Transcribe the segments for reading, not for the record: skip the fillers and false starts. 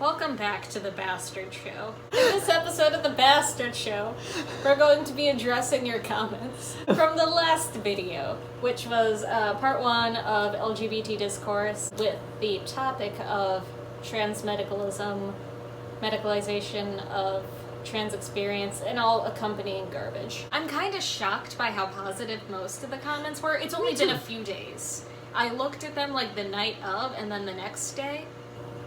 Welcome back to The Bastard Show. In this episode of The Bastard Show, we're going to be addressing your comments from the last video, which was part 1 of LGBT Discourse with the topic of trans medicalism, medicalization of trans experience, and all accompanying garbage. I'm kind of shocked by how positive most of the comments were. It's only been a few days. I looked at them like the night of and then the next day,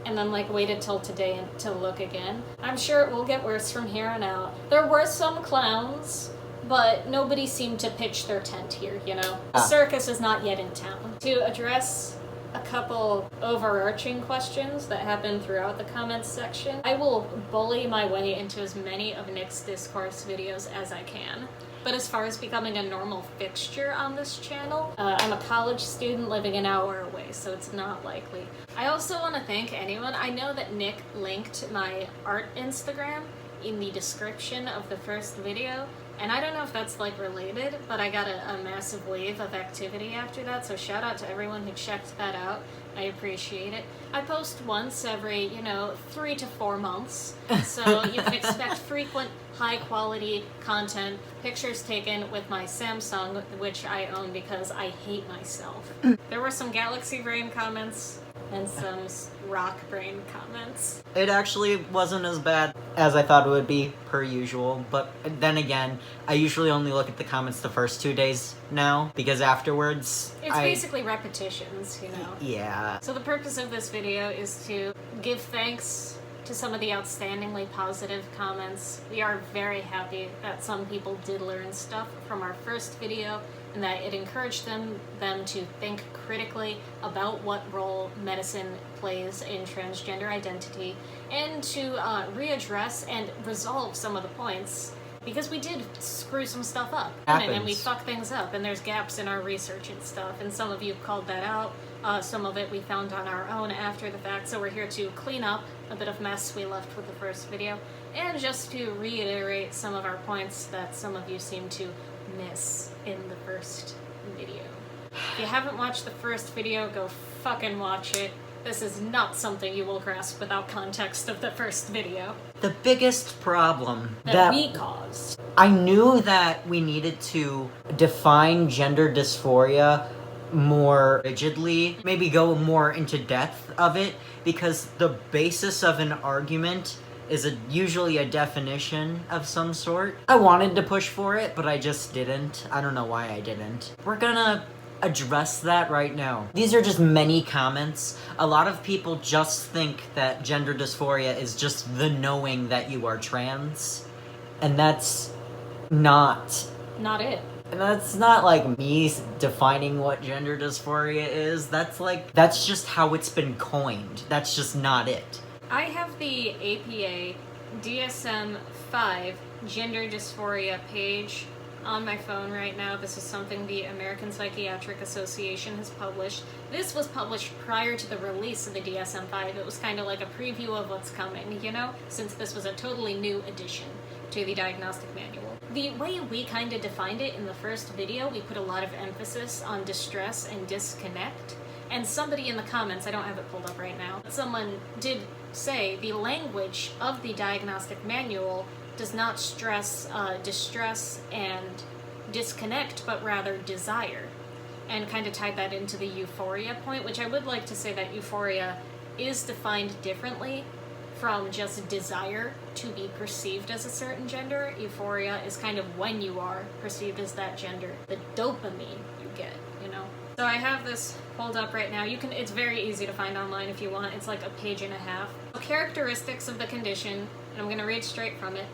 and then waited till today to look again. I'm sure it will get worse from here on out. There were some clowns, but nobody seemed to pitch their tent here, you know? The circus is not yet in town. To address a couple overarching questions that happened throughout the comments section, I will bully my way into as many of Nick's Discourse videos as I can. But as far as becoming a normal fixture on this channel, I'm a college student living an hour away, so it's not likely. I also want to thank anyone. I know that Nick linked my art Instagram in the description of the first video, and I don't know if that's related, but I got a massive wave of activity after that, so shout out to everyone who checked that out. I appreciate it. I post once every, 3 to 4 months, so you can expect frequent, high-quality content, pictures taken with my Samsung, which I own because I hate myself. There were some Galaxy Brain comments and some Rock Brain comments. It actually wasn't as bad as I thought it would be, per usual, but then again, I usually only look at the comments the first 2 days now, because afterwards, It's basically repetitions, Yeah. So the purpose of this video is to give thanks to some of the outstandingly positive comments. We are very happy that some people did learn stuff from our first video, and that it encouraged them to think critically about what role medicine plays in transgender identity, and to readdress and resolve some of the points, because we did screw some stuff up, and we fuck things up, and there's gaps in our research and stuff, and some of you called that out. Some of it we found on our own after the fact, so we're here to clean up a bit of mess we left with the first video, and just to reiterate some of our points that some of you seem to miss in the first video. If you haven't watched the first video, go fucking watch it. This is not something you will grasp without context of the first video. The biggest problem that we caused. I knew that we needed to define gender dysphoria more rigidly, maybe go more into depth of it, because the basis of an argument is usually a definition of some sort. I wanted to push for it, but I just didn't. I don't know why I didn't. We're gonna address that right now. These are just many comments. A lot of people just think that gender dysphoria is just the knowing that you are trans, and that's not it. And that's not me defining what gender dysphoria is. That's just how it's been coined. That's just not it. I have the APA DSM-5 gender dysphoria page on my phone right now. This is something the American Psychiatric Association has published. This was published prior to the release of the DSM-5. It was kind of like a preview of what's coming, since this was a totally new addition to the diagnostic manual. The way we kind of defined it in the first video, we put a lot of emphasis on distress and disconnect. And somebody in the comments, I don't have it pulled up right now, someone did say the language of the diagnostic manual does not stress distress and disconnect, but rather desire. And kind of tied that into the euphoria point, which I would like to say that euphoria is defined differently from just desire to be perceived as a certain gender. Euphoria is kind of when you are perceived as that gender, the dopamine you get, So I have this pulled up right now. It's very easy to find online if you want. It's like a page and a half. Characteristics of the condition, and I'm going to read straight from it.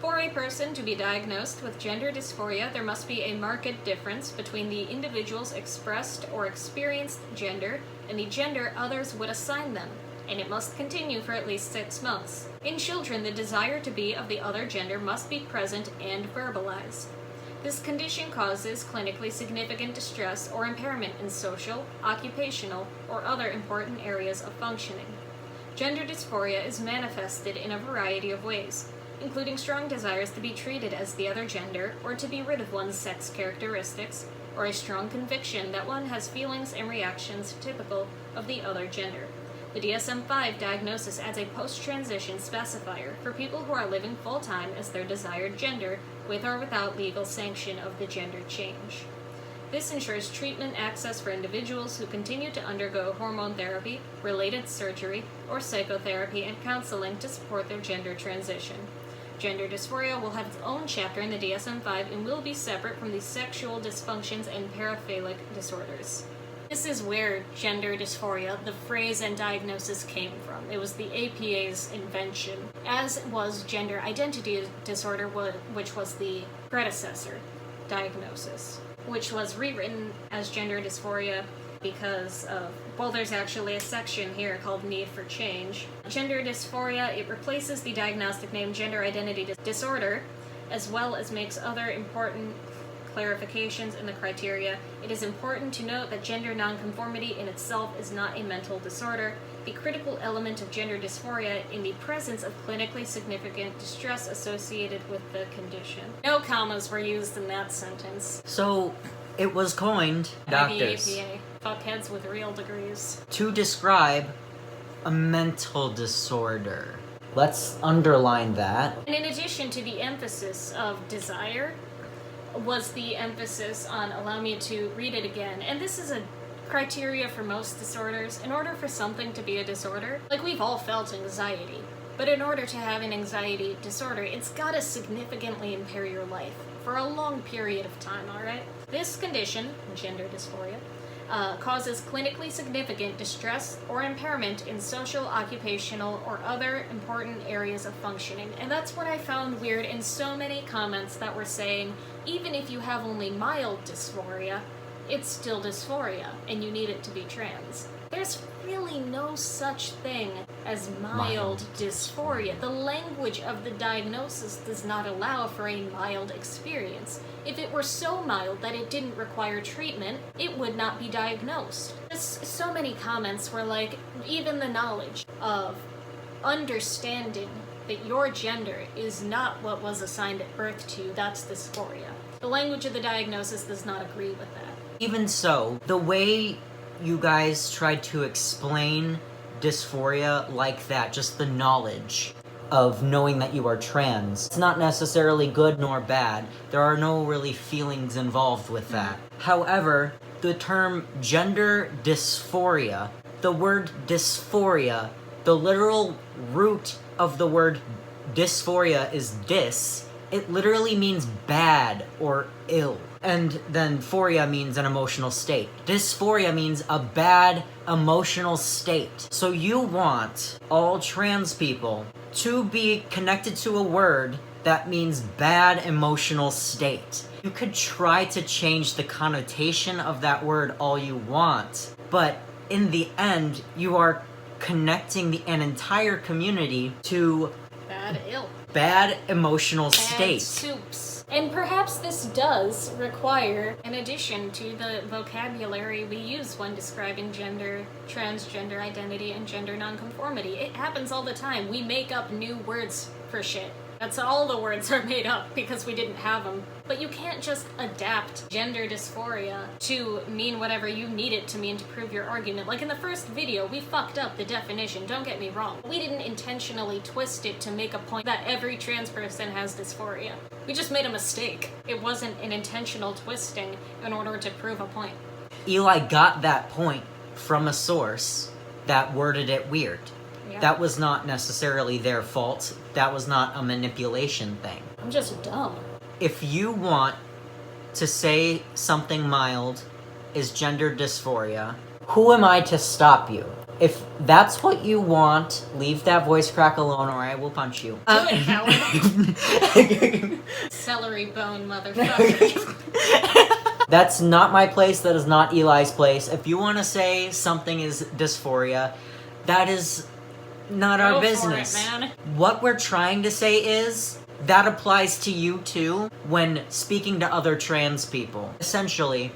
For a person to be diagnosed with gender dysphoria, there must be a marked difference between the individual's expressed or experienced gender and the gender others would assign them, and it must continue for at least 6 months. In children, the desire to be of the other gender must be present and verbalized. This condition causes clinically significant distress or impairment in social, occupational, or other important areas of functioning. Gender dysphoria is manifested in a variety of ways, including strong desires to be treated as the other gender or to be rid of one's sex characteristics, or a strong conviction that one has feelings and reactions typical of the other gender. The DSM-5 diagnosis adds a post-transition specifier for people who are living full-time as their desired gender, with or without legal sanction of the gender change. This ensures treatment access for individuals who continue to undergo hormone therapy, related surgery, or psychotherapy and counseling to support their gender transition. Gender dysphoria will have its own chapter in the DSM-5 and will be separate from the sexual dysfunctions and paraphilic disorders. This is where gender dysphoria, the phrase and diagnosis, came from. It was the APA's invention, as was gender identity disorder, which was the predecessor diagnosis, which was rewritten as gender dysphoria because of, well, there's actually a section here called Need for Change. Gender dysphoria, it replaces the diagnostic name gender identity disorder, as well as makes other important clarifications in the criteria. It is important to note that gender nonconformity in itself is not a mental disorder. The critical element of gender dysphoria in the presence of clinically significant distress associated with the condition. No commas were used in that sentence. So, it was coined, doctors, The APA. Fuckheads with real degrees. to describe a mental disorder. Let's underline that. And in addition to the emphasis of desire, was the emphasis on, allow me to read it again, and this is a criteria for most disorders. In order for something to be a disorder, like we've all felt anxiety, but in order to have an anxiety disorder, it's gotta significantly impair your life for a long period of time, alright? This condition, gender dysphoria, causes clinically significant distress or impairment in social, occupational, or other important areas of functioning. And that's what I found weird in so many comments that were saying, even if you have only mild dysphoria, it's still dysphoria, and you need it to be trans. There's really no such thing as mild dysphoria. The language of the diagnosis does not allow for a mild experience. If it were so mild that it didn't require treatment, it would not be diagnosed. Just so many comments were like, even the knowledge of understanding that your gender is not what was assigned at birth to you, that's dysphoria. The language of the diagnosis does not agree with that. Even so, the way you guys tried to explain dysphoria like that, just the knowledge of knowing that you are trans, it's not necessarily good nor bad. There are no really feelings involved with that. However, the term gender dysphoria, the word dysphoria, the literal root of the word dysphoria is dys. It literally means bad or ill. And then phoria means an emotional state. Dysphoria means a bad emotional state. So you want all trans people to be connected to a word that means bad emotional state. You could try to change the connotation of that word all you want, but in the end, you are connecting an entire community to bad emotional state. Soups. And perhaps this does require an addition to the vocabulary we use when describing gender, transgender identity, and gender nonconformity. It happens all the time. We make up new words for shit. That's all the words are made up because we didn't have them. But you can't just adapt gender dysphoria to mean whatever you need it to mean to prove your argument. Like in the first video, we fucked up the definition, don't get me wrong. We didn't intentionally twist it to make a point that every trans person has dysphoria. We just made a mistake. It wasn't an intentional twisting in order to prove a point. Eli got that point from a source that worded it weird. Yeah. That was not necessarily their fault. That was not a manipulation thing. I'm just dumb. If you want to say something mild is gender dysphoria, who am I to stop you? If that's what you want, leave that voice crack alone or I will punch you. Do it, Howard. Celery bone, motherfucker. That's not my place. That is not Eli's place. If you want to say something is dysphoria, that is not our business. Go for it, man. What we're trying to say is that applies to you too when speaking to other trans people. Essentially,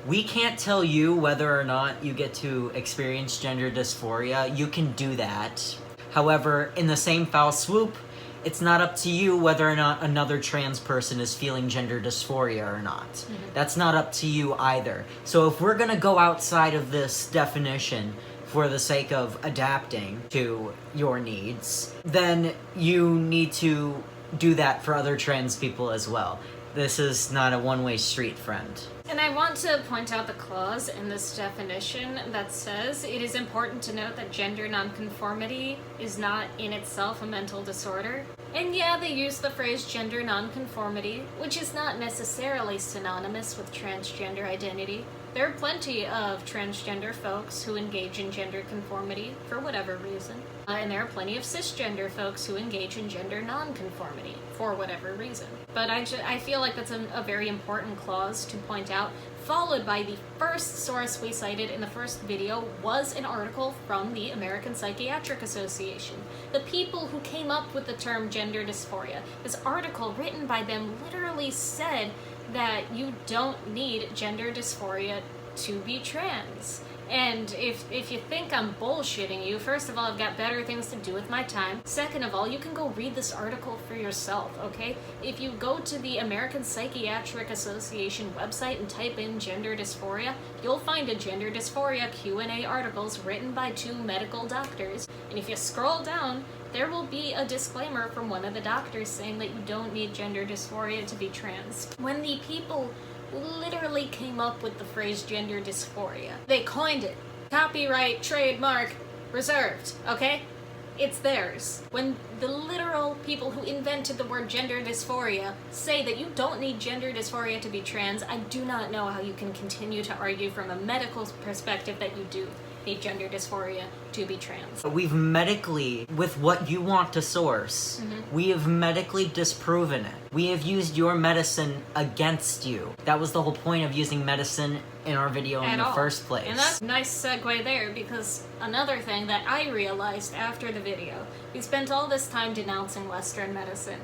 we can't tell you whether or not you get to experience gender dysphoria. You can do that. However, in the same foul swoop, it's not up to you whether or not another trans person is feeling gender dysphoria or not. That's not up to you either. So if we're gonna go outside of this definition for the sake of adapting to your needs, then you need to do that for other trans people as well. This is not a one-way street, friend. And I want to point out the clause in this definition that says it is important to note that gender nonconformity is not in itself a mental disorder. And yeah, they use the phrase gender nonconformity, which is not necessarily synonymous with transgender identity. There are plenty of transgender folks who engage in gender conformity for whatever reason. And there are plenty of cisgender folks who engage in gender nonconformity for whatever reason. But I feel like that's a very important clause to point out, followed by the first source we cited in the first video was an article from the American Psychiatric Association, the people who came up with the term gender dysphoria. This article written by them literally said that you don't need gender dysphoria to be trans. And if you think I'm bullshitting you, first of all, I've got better things to do with my time. Second of all, you can go read this article for yourself, okay? If you go to the American Psychiatric Association website and type in gender dysphoria, you'll find a gender dysphoria Q&A articles written by 2 medical doctors. And if you scroll down, there will be a disclaimer from one of the doctors saying that you don't need gender dysphoria to be trans. When the people literally came up with the phrase gender dysphoria, they coined it. Copyright, trademark, reserved, okay? It's theirs. When the literal people who invented the word gender dysphoria say that you don't need gender dysphoria to be trans, I do not know how you can continue to argue from a medical perspective that you do need gender dysphoria to be trans. We've medically, with what you want to source, we have medically disproven it. We have used your medicine against you. That was the whole point of using medicine in our video in the first place. And that's a nice segue there, because another thing that I realized after the video, we spent all this time denouncing Western medicine,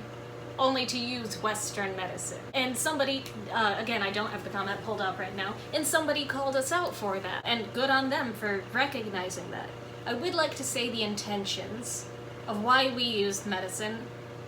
only to use Western medicine. And somebody, again, I don't have the comment pulled up right now, and somebody called us out for that, and good on them for recognizing that. I would like to say the intentions of why we used medicine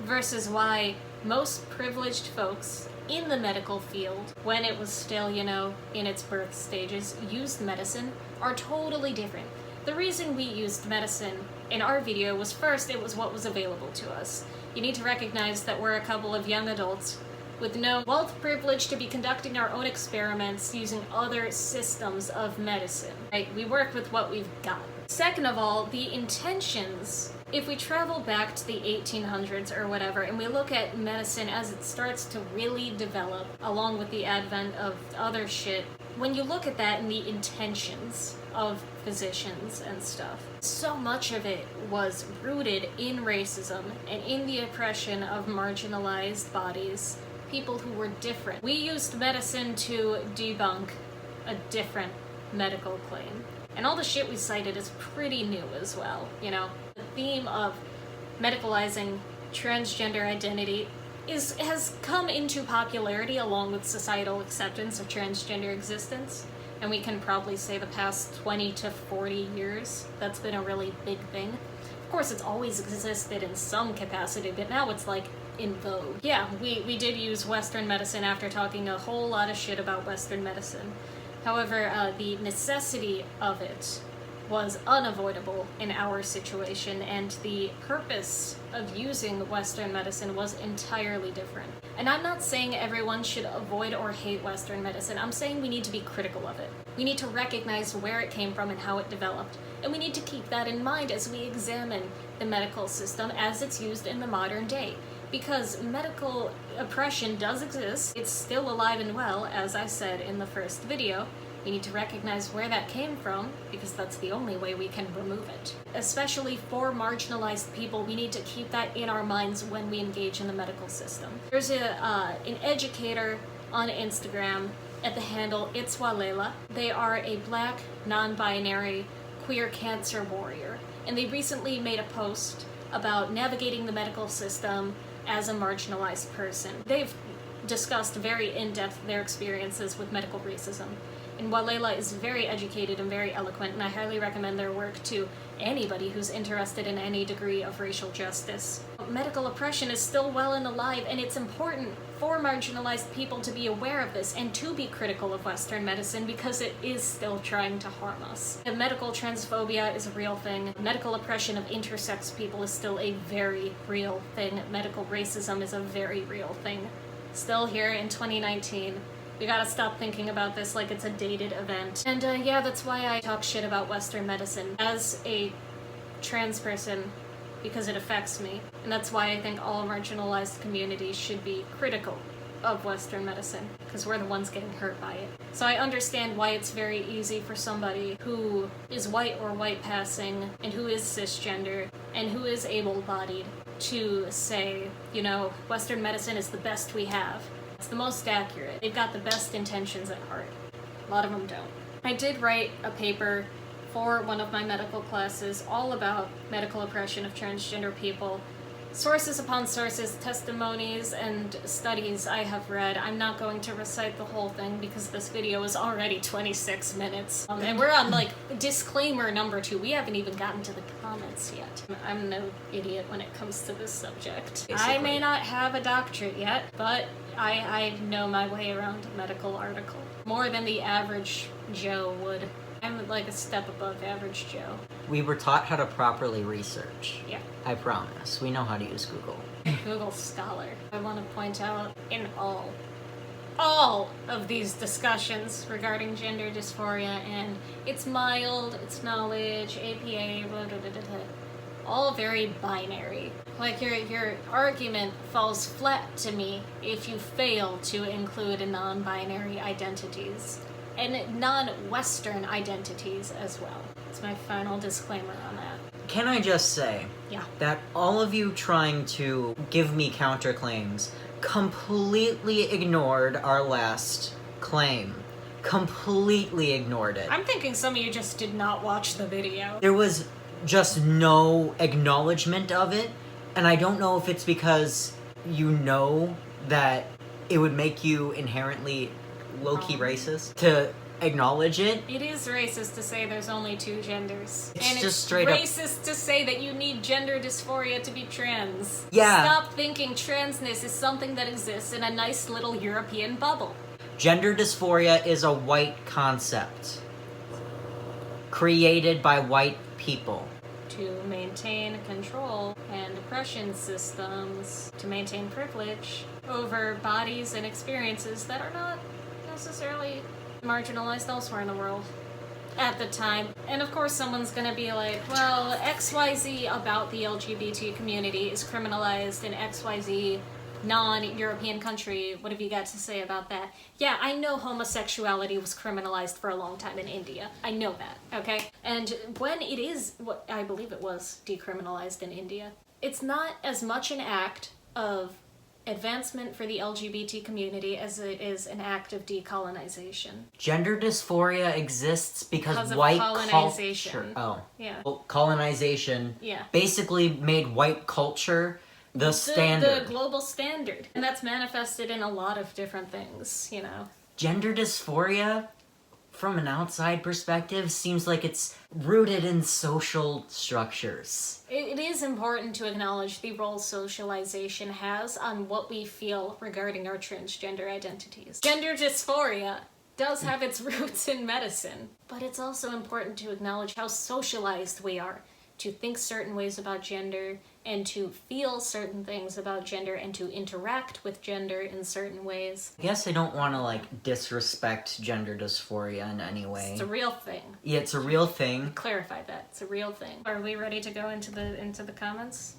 versus why most privileged folks in the medical field, when it was still, you know, in its birth stages, used medicine are totally different. The reason we used medicine in our video was, first, it was what was available to us. You need to recognize that we're a couple of young adults with no wealth privilege to be conducting our own experiments using other systems of medicine. Right? We work with what we've got. Second of all, the intentions. If we travel back to the 1800s or whatever, and we look at medicine as it starts to really develop, along with the advent of other shit, when you look at that and the intentions of physicians and stuff, so much of it was rooted in racism and in the oppression of marginalized bodies, people who were different. We used medicine to debunk a different medical claim. And all the shit we cited is pretty new as well, you know? The theme of medicalizing transgender identity has come into popularity along with societal acceptance of transgender existence. And we can probably say the past 20 to 40 years, that's been a really big thing. Of course, it's always existed in some capacity, but now it's like in vogue. Yeah, we did use Western medicine after talking a whole lot of shit about Western medicine. However, the necessity of it was unavoidable in our situation, and the purpose of using Western medicine was entirely different. And I'm not saying everyone should avoid or hate Western medicine. I'm saying we need to be critical of it. We need to recognize where it came from and how it developed. And we need to keep that in mind as we examine the medical system as it's used in the modern day. Because medical oppression does exist. It's still alive and well, as I said in the first video. We need to recognize where that came from, because that's the only way we can remove it. Especially for marginalized people, we need to keep that in our minds when we engage in the medical system. There's an educator on Instagram at the handle It's Walela. They are a black, non-binary, queer cancer warrior. And they recently made a post about navigating the medical system as a marginalized person. They've discussed very in-depth their experiences with medical racism. And while Layla is very educated and very eloquent, and I highly recommend their work to anybody who's interested in any degree of racial justice, medical oppression is still well and alive, and it's important for marginalized people to be aware of this and to be critical of Western medicine because it is still trying to harm us. And medical transphobia is a real thing. Medical oppression of intersex people is still a very real thing. Medical racism is a very real thing. Still here in 2019. We gotta stop thinking about this like it's a dated event. And yeah, that's why I talk shit about Western medicine as a trans person, because it affects me. And that's why I think all marginalized communities should be critical of Western medicine, because we're the ones getting hurt by it. So I understand why it's very easy for somebody who is white or white passing, and who is cisgender, and who is able-bodied to say, you know, Western medicine is the best we have. It's the most accurate. They've got the best intentions at heart. A lot of them don't. I did write a paper for one of my medical classes all about medical oppression of transgender people. Sources upon sources, testimonies, and studies I have read. I'm not going to recite the whole thing because this video is already 26 minutes. And we're on, like, disclaimer number 2. We haven't even gotten to the comments yet. I'm no idiot when it comes to this subject. Basically. I may not have a doctorate yet, but I know my way around a medical article. More than the average Joe would. I'm like a step above average Joe. We were taught how to properly research. Yeah. I promise. We know how to use Google. Google Scholar. I want to point out in all of these discussions regarding gender dysphoria and its mild, its knowledge, APA, blah, blah, blah, blah, blah, all very binary. Like your argument falls flat to me if you fail to include non-binary identities. And non-Western identities as well. It's my final disclaimer on that. Can I just say that all of you trying to give me counterclaims completely ignored our last claim. Completely ignored it. I'm thinking some of you just did not watch the video. There was just no acknowledgement of it, and I don't know if it's because you know that it would make you inherently low-key racist to acknowledge it. It is racist to say there's only 2 genders. It's and just it's straight racist to say that you need gender dysphoria to be trans. Yeah. Stop thinking transness is something that exists in a nice little European bubble. Gender dysphoria is a white concept created by white people. To maintain control and oppression systems, to maintain privilege over bodies and experiences that are not necessarily marginalized elsewhere in the world at the time. And of course someone's gonna be like, well, XYZ about the LGBT community is criminalized in XYZ non-European country. What have you got to say about that? Yeah, I know homosexuality was criminalized for a long time in India. I know that, okay? And when it is, what I believe it was decriminalized in India, it's not as much an act of advancement for the LGBT community as it is an act of decolonization. Gender dysphoria exists because of white colonization. culture. Oh. Yeah. Well, colonization basically made white culture the standard. The global standard. And that's manifested in a lot of different things, you know. Gender dysphoria, from an outside perspective, seems like it's rooted in social structures. It is important to acknowledge the role socialization has on what we feel regarding our transgender identities. Gender dysphoria does have its roots in medicine, but it's also important to acknowledge how socialized we are to think certain ways about gender and to feel certain things about gender and to interact with gender in certain ways. I guess I don't want to, like, disrespect gender dysphoria in any way. It's a real thing. Yeah, it's a real thing. Clarify that. It's a real thing. Are we ready to go into the comments?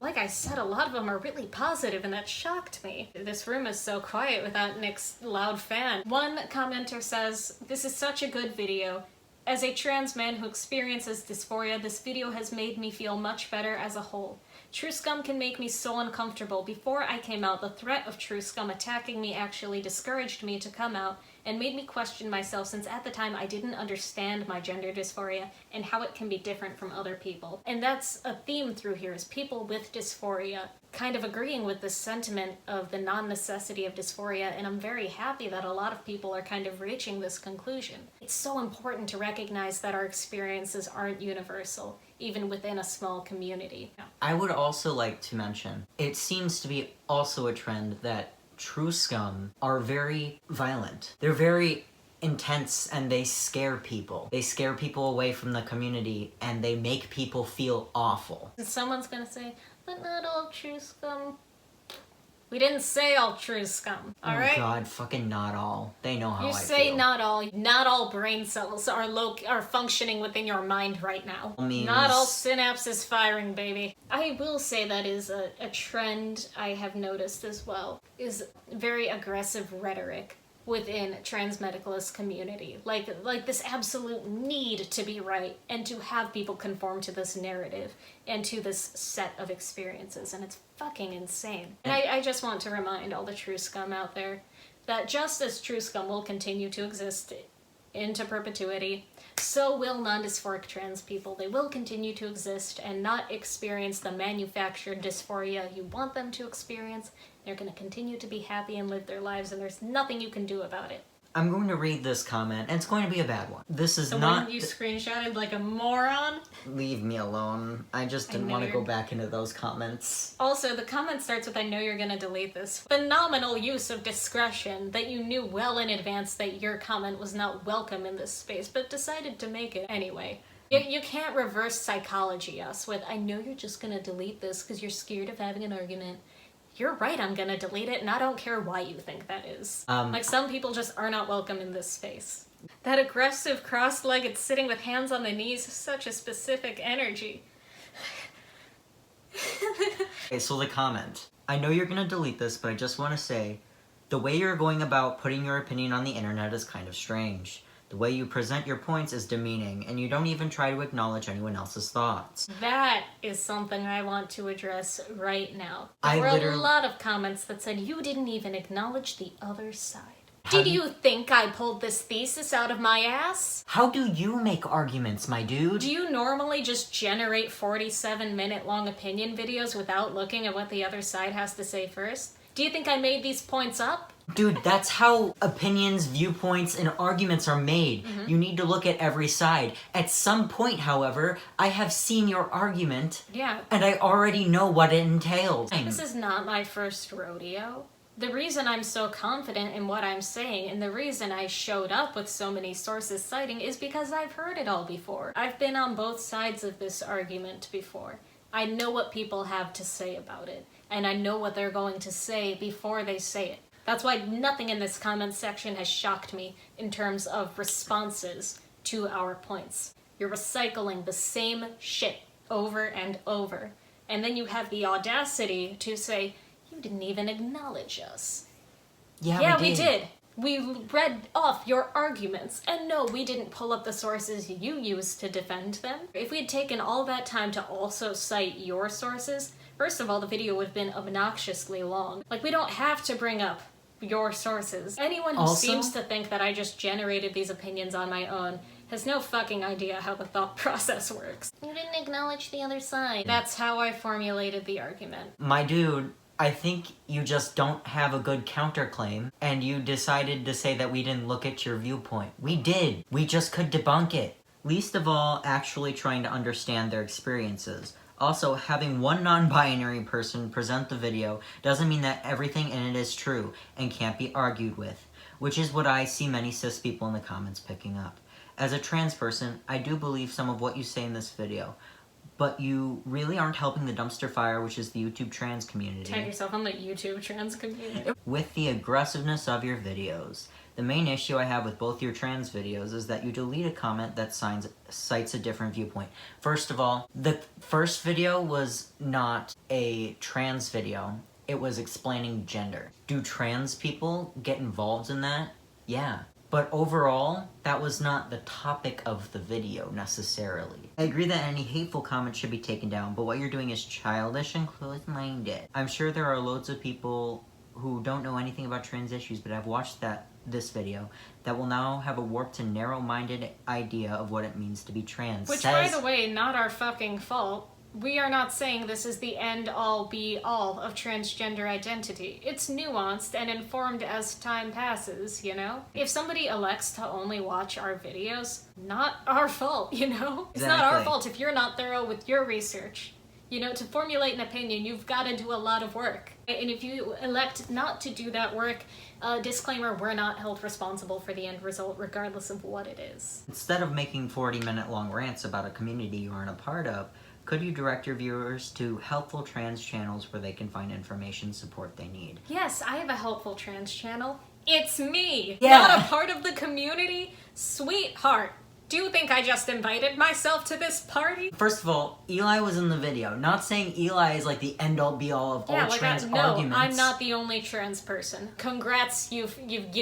Like I said, a lot of them are really positive, and that shocked me. This room is so quiet without Nick's loud fan. One commenter says, "This is such a good video. As a trans man who experiences dysphoria, this video has made me feel much better as a whole. True scum can make me so uncomfortable. Before I came out, the threat of true scum attacking me actually discouraged me to come out and made me question myself, since at the time I didn't understand my gender dysphoria and how it can be different from other people. And that's a theme through here, is people with dysphoria kind of agreeing with the sentiment of the non-necessity of dysphoria, and I'm very happy that a lot of people are kind of reaching this conclusion. It's so important to recognize that our experiences aren't universal, even within a small community. I would also like to mention, it seems to be also a trend that true scum are very violent. They're very intense and they scare people. They scare people away from the community and they make people feel awful. And someone's gonna say, but not all true scum. We didn't say all true scum, alright? Oh god, fucking not all. They know how I feel. You say not all brain cells are functioning within your mind right now. Not all synapses firing, baby. I will say that is a trend I have noticed as well, is very aggressive rhetoric within trans medicalist community. Like this absolute need to be right and to have people conform to this narrative and to this set of experiences, and it's fucking insane. And I just want to remind all the true scum out there that just as true scum will continue to exist into perpetuity, so will non-dysphoric trans people. They will continue to exist and not experience the manufactured dysphoria you want them to experience. They're going to continue to be happy and live their lives, and there's nothing you can do about it. I'm going to read this comment, and it's going to be a bad one. This is the not... one you screenshotted like a moron? Leave me alone. I just didn't want to go back into those comments. Also, the comment starts with, I know you're going to delete this. Phenomenal use of discretion that you knew well in advance that your comment was not welcome in this space, but decided to make it anyway. You can't reverse psychology us with, I know you're just going to delete this because you're scared of having an argument. You're right, I'm gonna delete it, and I don't care why you think that is. Like, some people just are not welcome in this space. That aggressive, cross-legged sitting with hands on the knees is such a specific energy. Okay, so the comment. I know you're gonna delete this, but I just want to say, the way you're going about putting your opinion on the internet is kind of strange. The way you present your points is demeaning, and you don't even try to acknowledge anyone else's thoughts. That is something I want to address right now. There were a lot of comments that said, you didn't even acknowledge the other side. Did you think I pulled this thesis out of my ass? How do you make arguments, my dude? Do you normally just generate 47-minute long opinion videos without looking at what the other side has to say first? Do you think I made these points up? Dude, that's how opinions, viewpoints, and arguments are made. You need to look at every side. At some point, however, I have seen your argument. Yeah. And I already know what it entails. This is not my first rodeo. The reason I'm so confident in what I'm saying, and the reason I showed up with so many sources citing, is because I've heard it all before. I've been on both sides of this argument before. I know what people have to say about it, and I know what they're going to say before they say it. That's why nothing in this comment section has shocked me in terms of responses to our points. You're recycling the same shit over and over. And then you have the audacity to say, you didn't even acknowledge us. Yeah, we did. We read off your arguments, and no, we didn't pull up the sources you used to defend them. If we had taken all that time to also cite your sources, first of all, the video would have been obnoxiously long. Like, we don't have to bring up your sources. Anyone who seems to think that I just generated these opinions on my own has no fucking idea how the thought process works. You didn't acknowledge the other side. That's how I formulated the argument. My dude, I think you just don't have a good counterclaim, and you decided to say that we didn't look at your viewpoint. We did. We just could debunk it. Least of all, actually trying to understand their experiences. Also, having one non-binary person present the video doesn't mean that everything in it is true and can't be argued with, which is what I see many cis people in the comments picking up. As a trans person, I do believe some of what you say in this video, but you really aren't helping the dumpster fire, which is the YouTube trans community. Tag yourself on the YouTube trans community. With the aggressiveness of your videos. The main issue I have with both your trans videos is that you delete a comment that cites a different viewpoint. First of all, the first video was not a trans video. It was explaining gender. Do trans people get involved in that? Yeah. But overall, that was not the topic of the video, necessarily. I agree that any hateful comments should be taken down, but what you're doing is childish and closed-minded. I'm sure there are loads of people who don't know anything about trans issues, but have watched that this video that will now have a warped and narrow-minded idea of what it means to be trans. Which, by the way, not our fucking fault. We are not saying this is the end-all, be-all of transgender identity. It's nuanced and informed as time passes, you know? If somebody elects to only watch our videos, not our fault, you know? It's not our fault if you're not thorough with your research. You know, to formulate an opinion, you've got to do a lot of work. And if you elect not to do that work, disclaimer, we're not held responsible for the end result, regardless of what it is. Instead of making 40-minute long rants about a community you aren't a part of, could you direct your viewers to helpful trans channels where they can find information support they need? Yes, I have a helpful trans channel. It's me! Yeah. Not a part of the community? Sweetheart. Do you think I just invited myself to this party? First of all, Eli was in the video. Not saying Eli is like the end-all be-all of all trans arguments. No, I'm not the only trans person. Congrats, you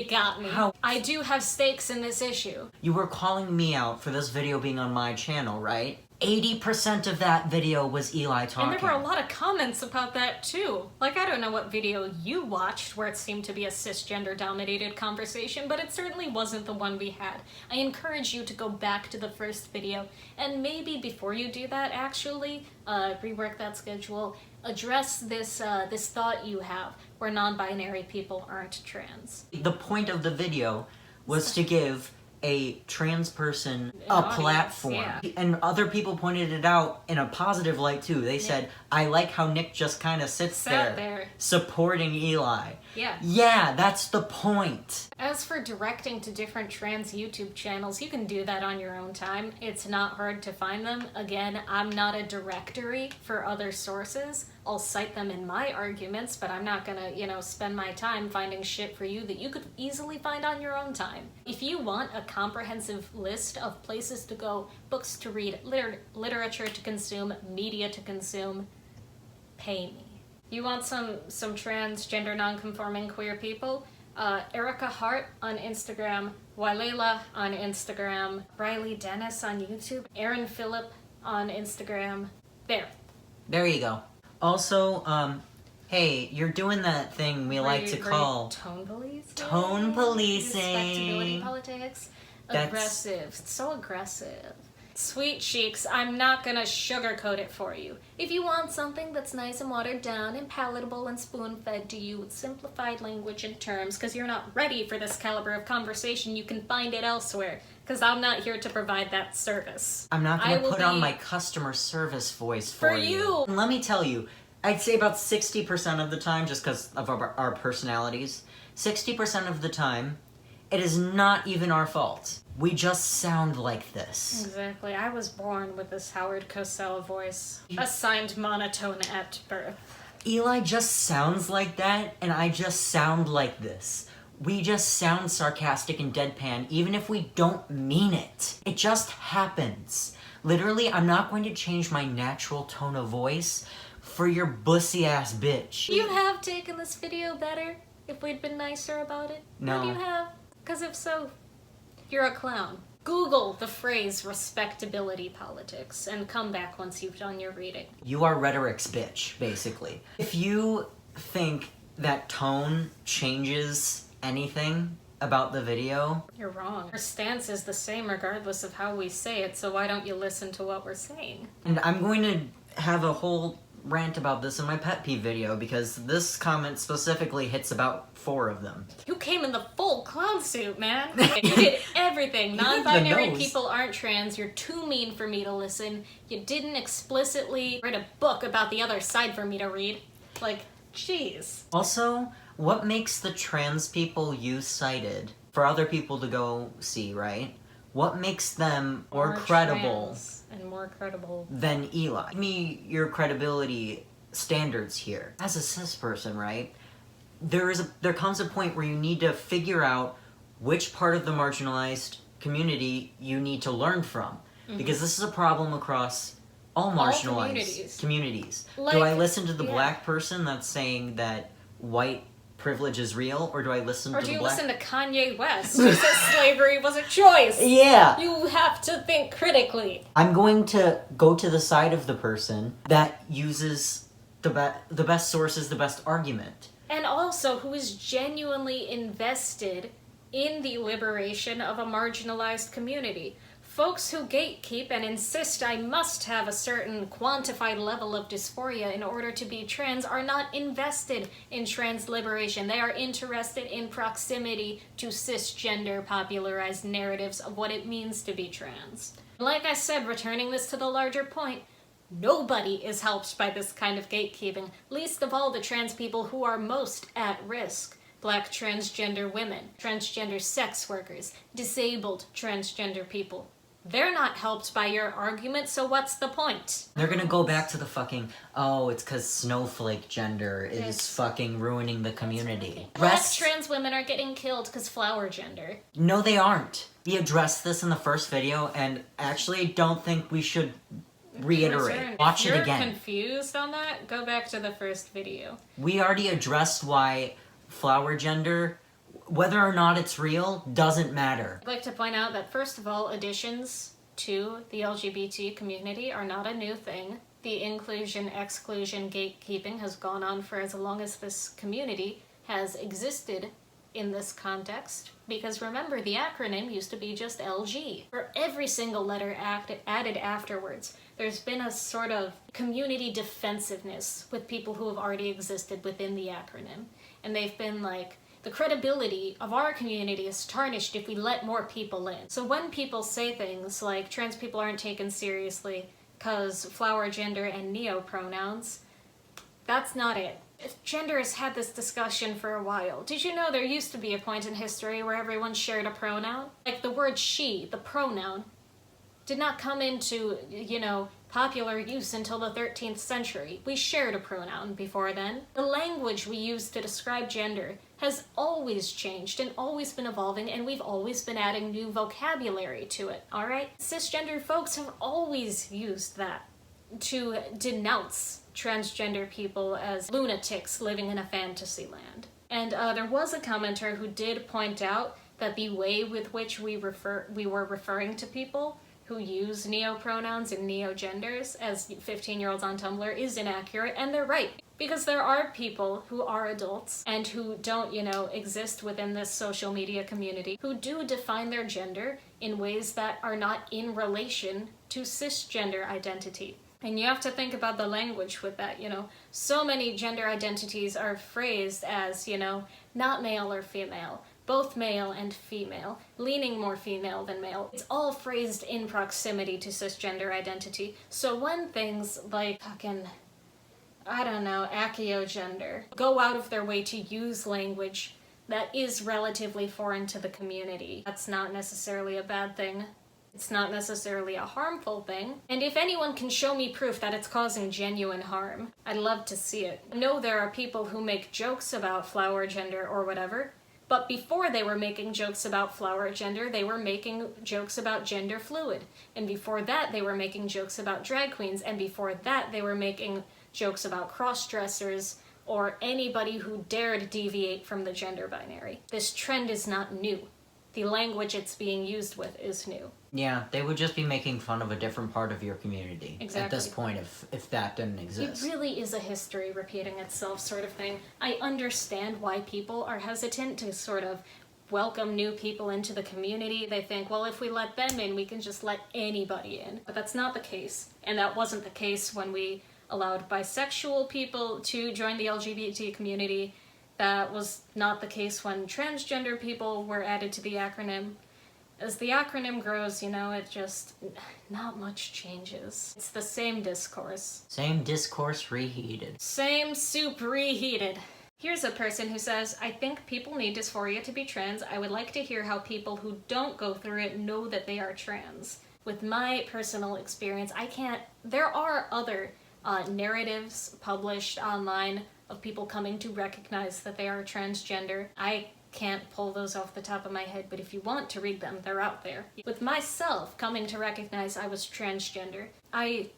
got me. How? I do have stakes in this issue. You were calling me out for this video being on my channel, right? 80% of that video was Eli talking. And there were a lot of comments about that too. Like, I don't know what video you watched where it seemed to be a cisgender-dominated conversation, but it certainly wasn't the one we had. I encourage you to go back to the first video, and maybe before you do that, actually, rework that schedule, address this thought you have, where non-binary people aren't trans. The point of the video was to give a trans person An a audience, platform. yeah. And other people pointed it out in a positive light too. They said, I like how Nick just kind of sits there supporting Eli. Yeah. Yeah, that's the point. As for directing to different trans YouTube channels, you can do that on your own time. It's not hard to find them. Again, I'm not a directory for other sources. I'll cite them in my arguments, but I'm not gonna, you know, spend my time finding shit for you that you could easily find on your own time. If you want a comprehensive list of places to go, books to read, literature to consume, media to consume, pay me. You want some transgender non-conforming queer people? Erica Hart on Instagram, Walela on Instagram, Riley Dennis on YouTube, Aaron Phillip on Instagram. There you go. Also, hey, you're doing that thing we like to call tone policing. Tone policing. Respectability politics. Aggressive. It's so aggressive. Sweet cheeks, I'm not gonna sugarcoat it for you. If you want something that's nice and watered down and palatable and spoon-fed to you with simplified language and terms, because you're not ready for this caliber of conversation, you can find it elsewhere, because I'm not here to provide that service. I'm not gonna put on my customer service voice for you. you. Let me tell you, I'd say about 60% of the time, just because of our personalities, 60% of the time, it is not even our fault. We just sound like this. Exactly. I was born with this Howard Cosell voice, assigned monotone at birth. Eli just sounds like that, and I just sound like this. We just sound sarcastic and deadpan, even if we don't mean it. It just happens. Literally, I'm not going to change my natural tone of voice for your bussy-ass bitch. Would you have taken this video better if we'd been nicer about it? No. Would you have? Because if so, you're a clown. Google the phrase respectability politics and come back once you've done your reading. You are rhetoric's bitch, basically. If you think that tone changes anything about the video, you're wrong. Our stance is the same regardless of how we say it, so why don't you listen to what we're saying? And I'm going to have a whole rant about this in my pet peeve video because this comment specifically hits about 4 of them. You came in the full clown suit, man. You did everything. Non-binary people aren't trans. You're too mean for me to listen. You didn't explicitly write a book about the other side for me to read. Like, jeez. Also, what makes the trans people you cited for other people to go see, right? What makes them more credible and more credible than Eli? Give me your credibility standards here. As a cis person, right? There comes a point where you need to figure out which part of the marginalized community you need to learn from. Mm-hmm. Because this is a problem across all marginalized communities. Like, do I listen to the black person that's saying that white privilege is real, or do I listen to the black... Or do you listen to Kanye West, who says slavery was a choice? Yeah! You have to think critically. I'm going to go to the side of the person that uses the best sources, the best argument. And also who is genuinely invested in the liberation of a marginalized community. Folks who gatekeep and insist I must have a certain quantified level of dysphoria in order to be trans are not invested in trans liberation. They are interested in proximity to cisgender popularized narratives of what it means to be trans. Like I said, returning this to the larger point, nobody is helped by this kind of gatekeeping, least of all the trans people who are most at risk. Black transgender women, transgender sex workers, disabled transgender people. They're not helped by your argument, so what's the point? They're gonna go back to the fucking, oh, it's because snowflake gender is Yes. fucking ruining the community. Black trans women are getting killed because flower gender. No, they aren't. We addressed this in the first video, and actually don't think we should reiterate. Return. Watch if it you're again. confused on that, go back to the first video. We already addressed why flower gender, whether or not it's real, doesn't matter. I'd like to point out that, first of all, additions to the LGBT community are not a new thing. The inclusion, exclusion, gatekeeping has gone on for as long as this community has existed in this context. Because remember, the acronym used to be just LG. For every single letter added afterwards, there's been a sort of community defensiveness with people who have already existed within the acronym. And they've been like, the credibility of our community is tarnished if we let more people in. So when people say things like trans people aren't taken seriously because flower gender and neo-pronouns, that's not it. Gender has had this discussion for a while. Did you know there used to be a point in history where everyone shared a pronoun? Like the word she, the pronoun, did not come into, popular use until the 13th century. We shared a pronoun before then. The language we use to describe gender has always changed and always been evolving, and we've always been adding new vocabulary to it, alright? Cisgender folks have always used that to denounce transgender people as lunatics living in a fantasy land. And there was a commenter who did point out that the way with which we were referring to people who use neo-pronouns and neo-genders as 15-year-olds on Tumblr is inaccurate, and they're right. Because there are people who are adults and who don't, exist within this social media community who do define their gender in ways that are not in relation to cisgender identity. And you have to think about the language with that, So many gender identities are phrased as, not male or female, both male and female, leaning more female than male. It's all phrased in proximity to cisgender identity. So when things like achiogender go out of their way to use language that is relatively foreign to the community, that's not necessarily a bad thing. It's not necessarily a harmful thing. And if anyone can show me proof that it's causing genuine harm, I'd love to see it. I know there are people who make jokes about flower gender or whatever, but before they were making jokes about flower gender, they were making jokes about gender fluid. And before that, they were making jokes about drag queens. And before that, they were making jokes about cross-dressers or anybody who dared deviate from the gender binary. This trend is not new. The language it's being used with is new. Yeah, they would just be making fun of a different part of your community Exactly. at this point if that didn't exist. It really is a history repeating itself sort of thing. I understand why people are hesitant to sort of welcome new people into the community. They think, well, if we let them in, we can just let anybody in. But that's not the case. And that wasn't the case when we allowed bisexual people to join the LGBT community. That was not the case when transgender people were added to the acronym. As the acronym grows, it just, not much changes. It's the same discourse. Same discourse reheated. Same soup reheated. Here's a person who says, I think people need dysphoria to be trans. I would like to hear how people who don't go through it know that they are trans. With my personal experience, there are other narratives published online of people coming to recognize that they are transgender. I can't pull those off the top of my head, but if you want to read them, they're out there. With myself coming to recognize I was transgender, I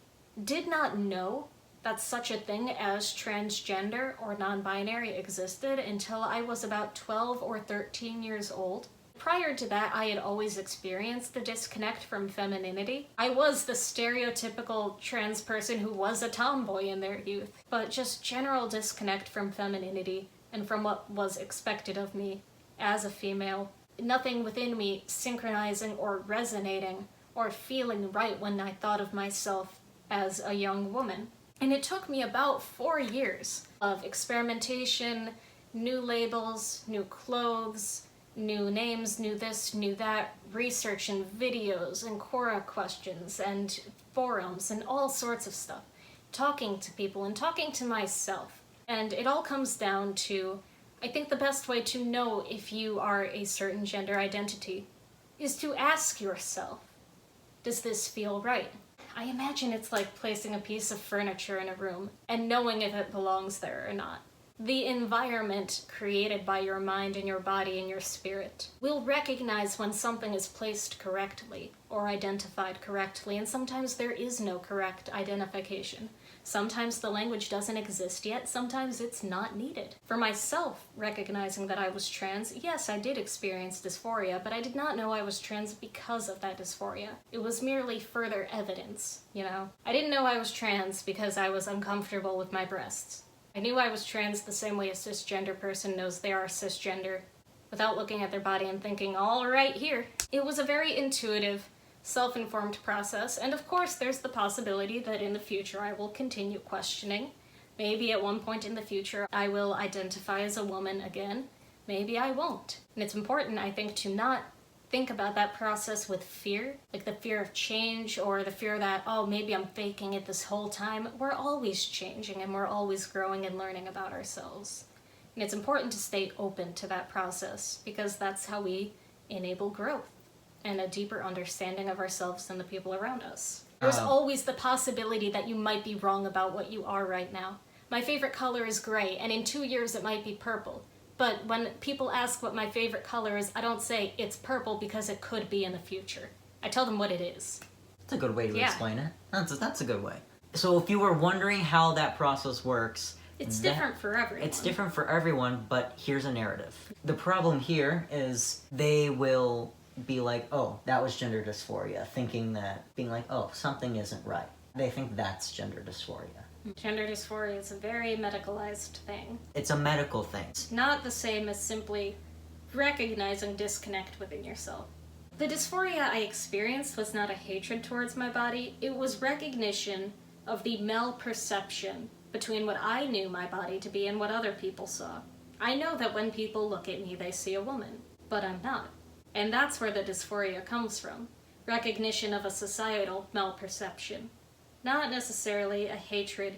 did not know that such a thing as transgender or non-binary existed until I was about 12 or 13 years old. Prior to that, I had always experienced the disconnect from femininity. I was the stereotypical trans person who was a tomboy in their youth, but just general disconnect from femininity and from what was expected of me as a female. nothing within me synchronizing or resonating or feeling right when I thought of myself as a young woman. And it took me about 4 years of experimentation, new labels, new clothes, new names, new this, new that, research and videos and Quora questions and forums and all sorts of stuff. Talking to people and talking to myself. And it all comes down to, I think the best way to know if you are a certain gender identity is to ask yourself, does this feel right? I imagine it's like placing a piece of furniture in a room and knowing if it belongs there or not. The environment created by your mind and your body and your spirit will recognize when something is placed correctly or identified correctly, and sometimes there is no correct identification. Sometimes the language doesn't exist yet, sometimes it's not needed. For myself, recognizing that I was trans, yes, I did experience dysphoria, but I did not know I was trans because of that dysphoria. It was merely further evidence, you know? I didn't know I was trans because I was uncomfortable with my breasts. I knew I was trans the same way a cisgender person knows they are cisgender, without looking at their body and thinking, all right, here. It was a very intuitive, self-informed process, and of course there's the possibility that in the future I will continue questioning. Maybe at one point in the future I will identify as a woman again. Maybe I won't. And it's important, I think, to not think about that process with fear, like the fear of change or the fear that, oh, maybe I'm faking it this whole time. We're always changing and we're always growing and learning about ourselves. And it's important to stay open to that process because that's how we enable growth and a deeper understanding of ourselves and the people around us. There's always the possibility that you might be wrong about what you are right now. My favorite color is gray, and in 2 years it might be purple. But when people ask what my favorite color is, I don't say it's purple because it could be in the future. I tell them what it is. That's a good way to explain it. That's a good way. So if you were wondering how that process works, it's different for everyone. It's different for everyone, but here's a narrative. The problem here is they will be like, oh, that was gender dysphoria, thinking that, being like, oh, something isn't right. They think that's gender dysphoria. Gender dysphoria is a very medicalized thing. It's a medical thing. It's not the same as simply recognizing disconnect within yourself. The dysphoria I experienced was not a hatred towards my body, it was recognition of the malperception between what I knew my body to be and what other people saw. I know that when people look at me, they see a woman, but I'm not. And that's where the dysphoria comes from. Recognition of a societal malperception. Not necessarily a hatred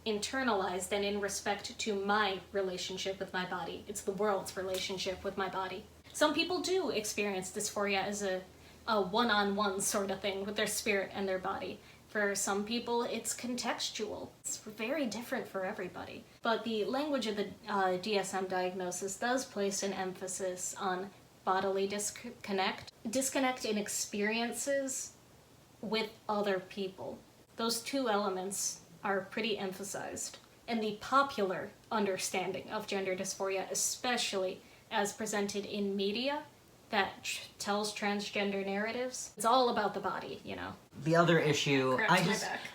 internalized and in respect to my relationship with my body. It's the world's relationship with my body. Some people do experience dysphoria as a one-on-one sort of thing with their spirit and their body. For some people, it's contextual. It's very different for everybody. But the language of the DSM diagnosis does place an emphasis on bodily disconnect in experiences with other people. Those two elements are pretty emphasized. And the popular understanding of gender dysphoria, especially as presented in media that tells transgender narratives, it's all about the body, you know. The other issue,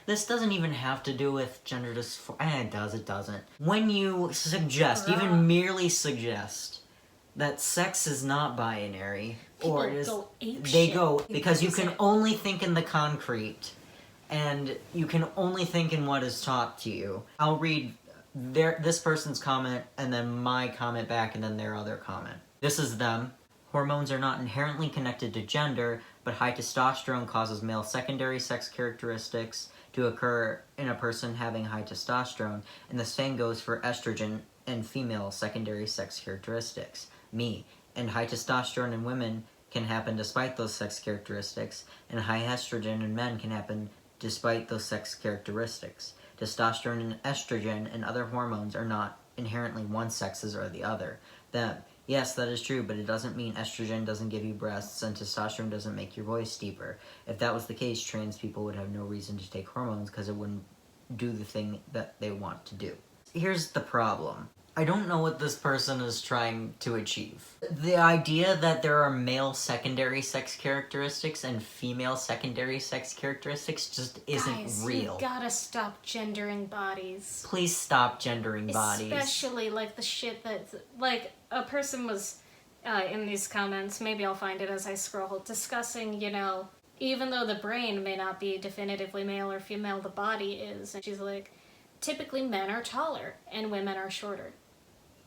this doesn't even have to do with gender dysphoria. It doesn't. When you suggest, even merely suggest, that sex is not binary, People or go ape they shit. go, because you can only think in the concrete, and you can only think in what is taught to you. I'll read this person's comment, and then my comment back, and then their other comment. This is them. Hormones are not inherently connected to gender, but high testosterone causes male secondary sex characteristics to occur in a person having high testosterone, and the same goes for estrogen and female secondary sex characteristics. Me. And high testosterone in women can happen despite those sex characteristics, and high estrogen in men can happen despite those sex characteristics. Testosterone and estrogen and other hormones are not inherently one sexes or the other. Yes, that is true, but it doesn't mean estrogen doesn't give you breasts and testosterone doesn't make your voice deeper. If that was the case, trans people would have no reason to take hormones because it wouldn't do the thing that they want to do. Here's the problem. I don't know what this person is trying to achieve. The idea that there are male secondary sex characteristics and female secondary sex characteristics just isn't real. You gotta stop gendering bodies. Please stop gendering bodies. Especially like the shit that's like a person was in these comments, maybe I'll find it as I scroll, discussing, even though the brain may not be definitively male or female, the body is. And she's like, typically men are taller and women are shorter.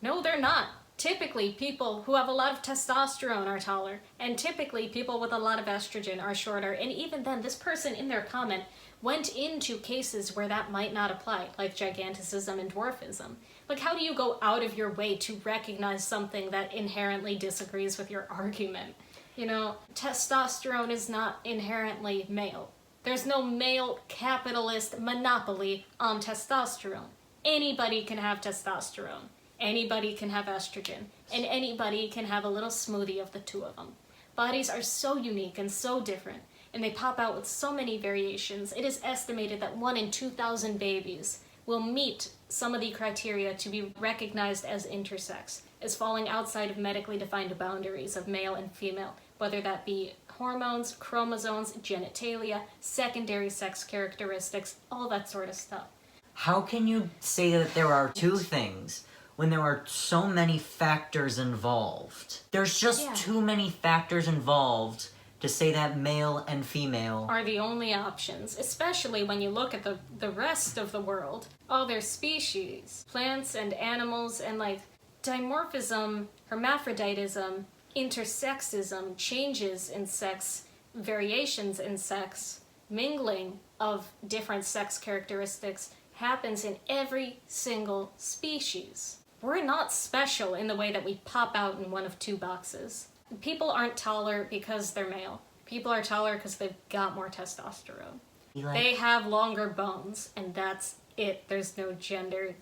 No, they're not. Typically, people who have a lot of testosterone are taller, and typically people with a lot of estrogen are shorter. And even then, this person in their comment went into cases where that might not apply, like giganticism and dwarfism. Like, how do you go out of your way to recognize something that inherently disagrees with your argument? Testosterone is not inherently male. There's no male capitalist monopoly on testosterone. Anybody can have testosterone. Anybody can have estrogen. And anybody can have a little smoothie of the two of them. Bodies are so unique and so different, and they pop out with so many variations. It is estimated that 1 in 2,000 babies will meet some of the criteria to be recognized as intersex, as falling outside of medically defined boundaries of male and female, whether that be hormones, chromosomes, genitalia, secondary sex characteristics, all that sort of stuff. How can you say that there are two things when there are so many factors involved? There's just too many factors involved to say that male and female are the only options, especially when you look at the rest of the world. All their species, plants and animals, and like dimorphism, hermaphroditism, intersexism, changes in sex, variations in sex, mingling of different sex characteristics happens in every single species. We're not special in the way that we pop out in one of two boxes. People aren't taller because they're male. People are taller because they've got more testosterone. They have longer bones, and that's it. There's no gender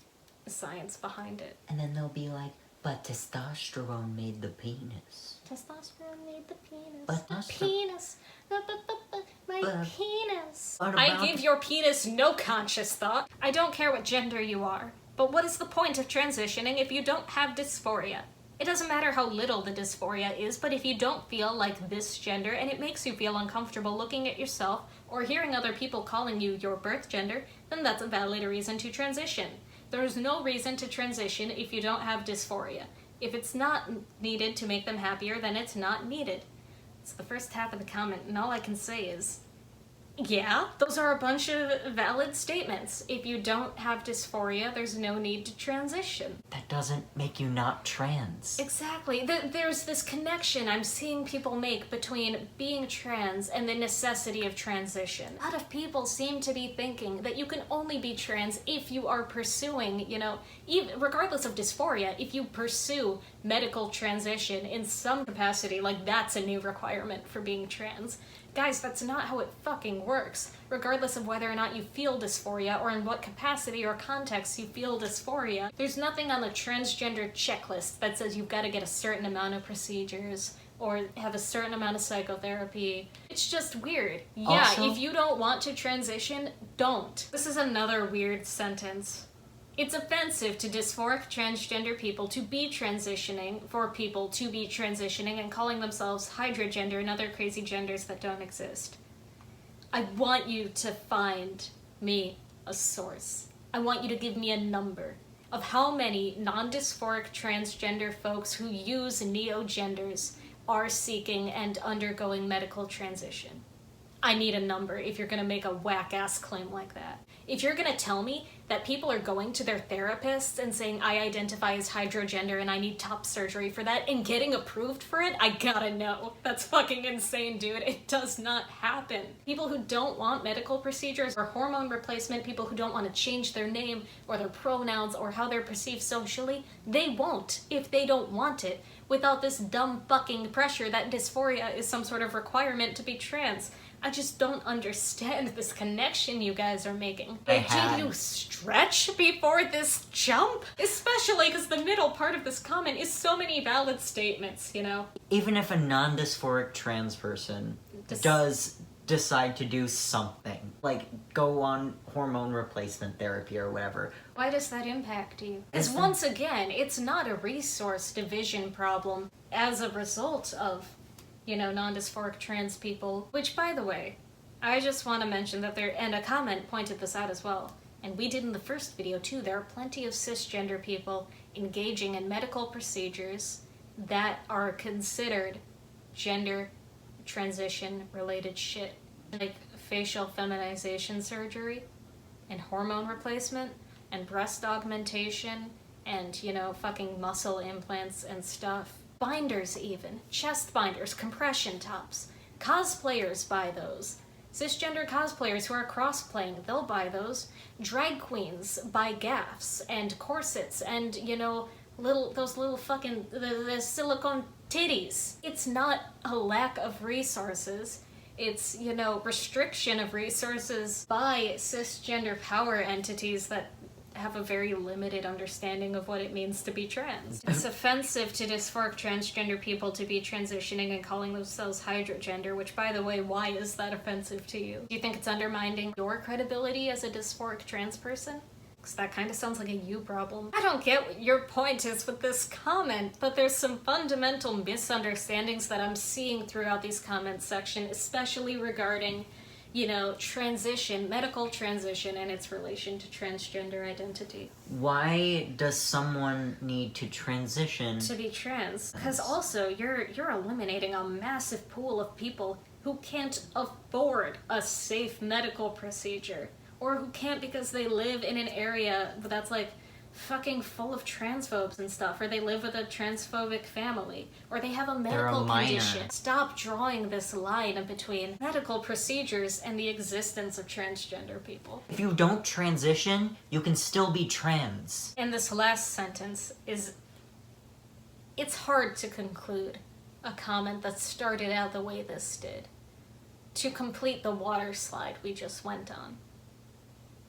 science behind it. And then they'll be like, but testosterone made the penis. Testosterone made the penis. But the penis. My penis. I give your penis no conscious thought. I don't care what gender you are. But what is the point of transitioning if you don't have dysphoria? It doesn't matter how little the dysphoria is, but if you don't feel like this gender and it makes you feel uncomfortable looking at yourself or hearing other people calling you your birth gender, then that's a valid reason to transition. There's no reason to transition if you don't have dysphoria. If it's not needed to make them happier, then it's not needed. It's the first half of the comment, and all I can say is, yeah, those are a bunch of valid statements. If you don't have dysphoria, there's no need to transition. That doesn't make you not trans. Exactly. There's this connection I'm seeing people make between being trans and the necessity of transition. A lot of people seem to be thinking that you can only be trans if you are pursuing, even regardless of dysphoria, if you pursue medical transition in some capacity, like that's a new requirement for being trans. Guys, that's not how it fucking works. Regardless of whether or not you feel dysphoria or in what capacity or context you feel dysphoria, there's nothing on the transgender checklist that says you've got to get a certain amount of procedures or have a certain amount of psychotherapy. It's just weird. Yeah, Also, if you don't want to transition, don't. This is another weird sentence. It's offensive to dysphoric transgender people to be transitioning, for people to be transitioning and calling themselves hydrogender and other crazy genders that don't exist. I want you to find me a source. I want you to give me a number of how many non-dysphoric transgender folks who use neogenders are seeking and undergoing medical transition. I need a number if you're gonna make a whack-ass claim like that. If you're gonna tell me that people are going to their therapists and saying, I identify as hydrogender and I need top surgery for that, and getting approved for it, I gotta know. That's fucking insane, dude. It does not happen. People who don't want medical procedures or hormone replacement, people who don't want to change their name or their pronouns or how they're perceived socially, they won't if they don't want it, without this dumb fucking pressure that dysphoria is some sort of requirement to be trans. I just don't understand this connection you guys are making. Did you stretch before this jump? Especially because the middle part of this comment is so many valid statements, Even if a non-dysphoric trans person does decide to do something, like go on hormone replacement therapy or whatever. Why does that impact you? Because once again, it's not a resource division problem as a result of non-dysphoric trans people, which, by the way, I just want to mention that and a comment pointed this out as well, and we did in the first video too, there are plenty of cisgender people engaging in medical procedures, that are considered gender transition related shit, like facial feminization surgery and hormone replacement and breast augmentation and, you know, fucking muscle implants and stuff. Binders even. Chest binders, compression tops. Cosplayers buy those. Cisgender cosplayers who are crossplaying, they'll buy those. Drag queens buy gaffs and corsets and, you know, those little fucking the silicone titties. It's not a lack of resources. It's, you know, restriction of resources by cisgender power entities that have a very limited understanding of what it means to be trans. It's offensive to dysphoric transgender people to be transitioning and calling themselves hydrogender, which, by the way, why is that offensive to you? Do you think it's undermining your credibility as a dysphoric trans person? Because that kind of sounds like a you problem. I don't get what your point is with this comment, but there's some fundamental misunderstandings that I'm seeing throughout these comments section, especially regarding, you know, transition, medical transition, and its relation to transgender identity. Why does someone need to transition to be trans? Because also, you're eliminating a massive pool of people who can't afford a safe medical procedure, or who can't because they live in an area that's like fucking full of transphobes and stuff, or they live with a transphobic family, or they have a medical condition. Stop drawing this line between medical procedures and the existence of transgender people. If you don't transition, you can still be trans. And this last sentence is, it's hard to conclude a comment that started out the way this did, to complete the water slide we just went on.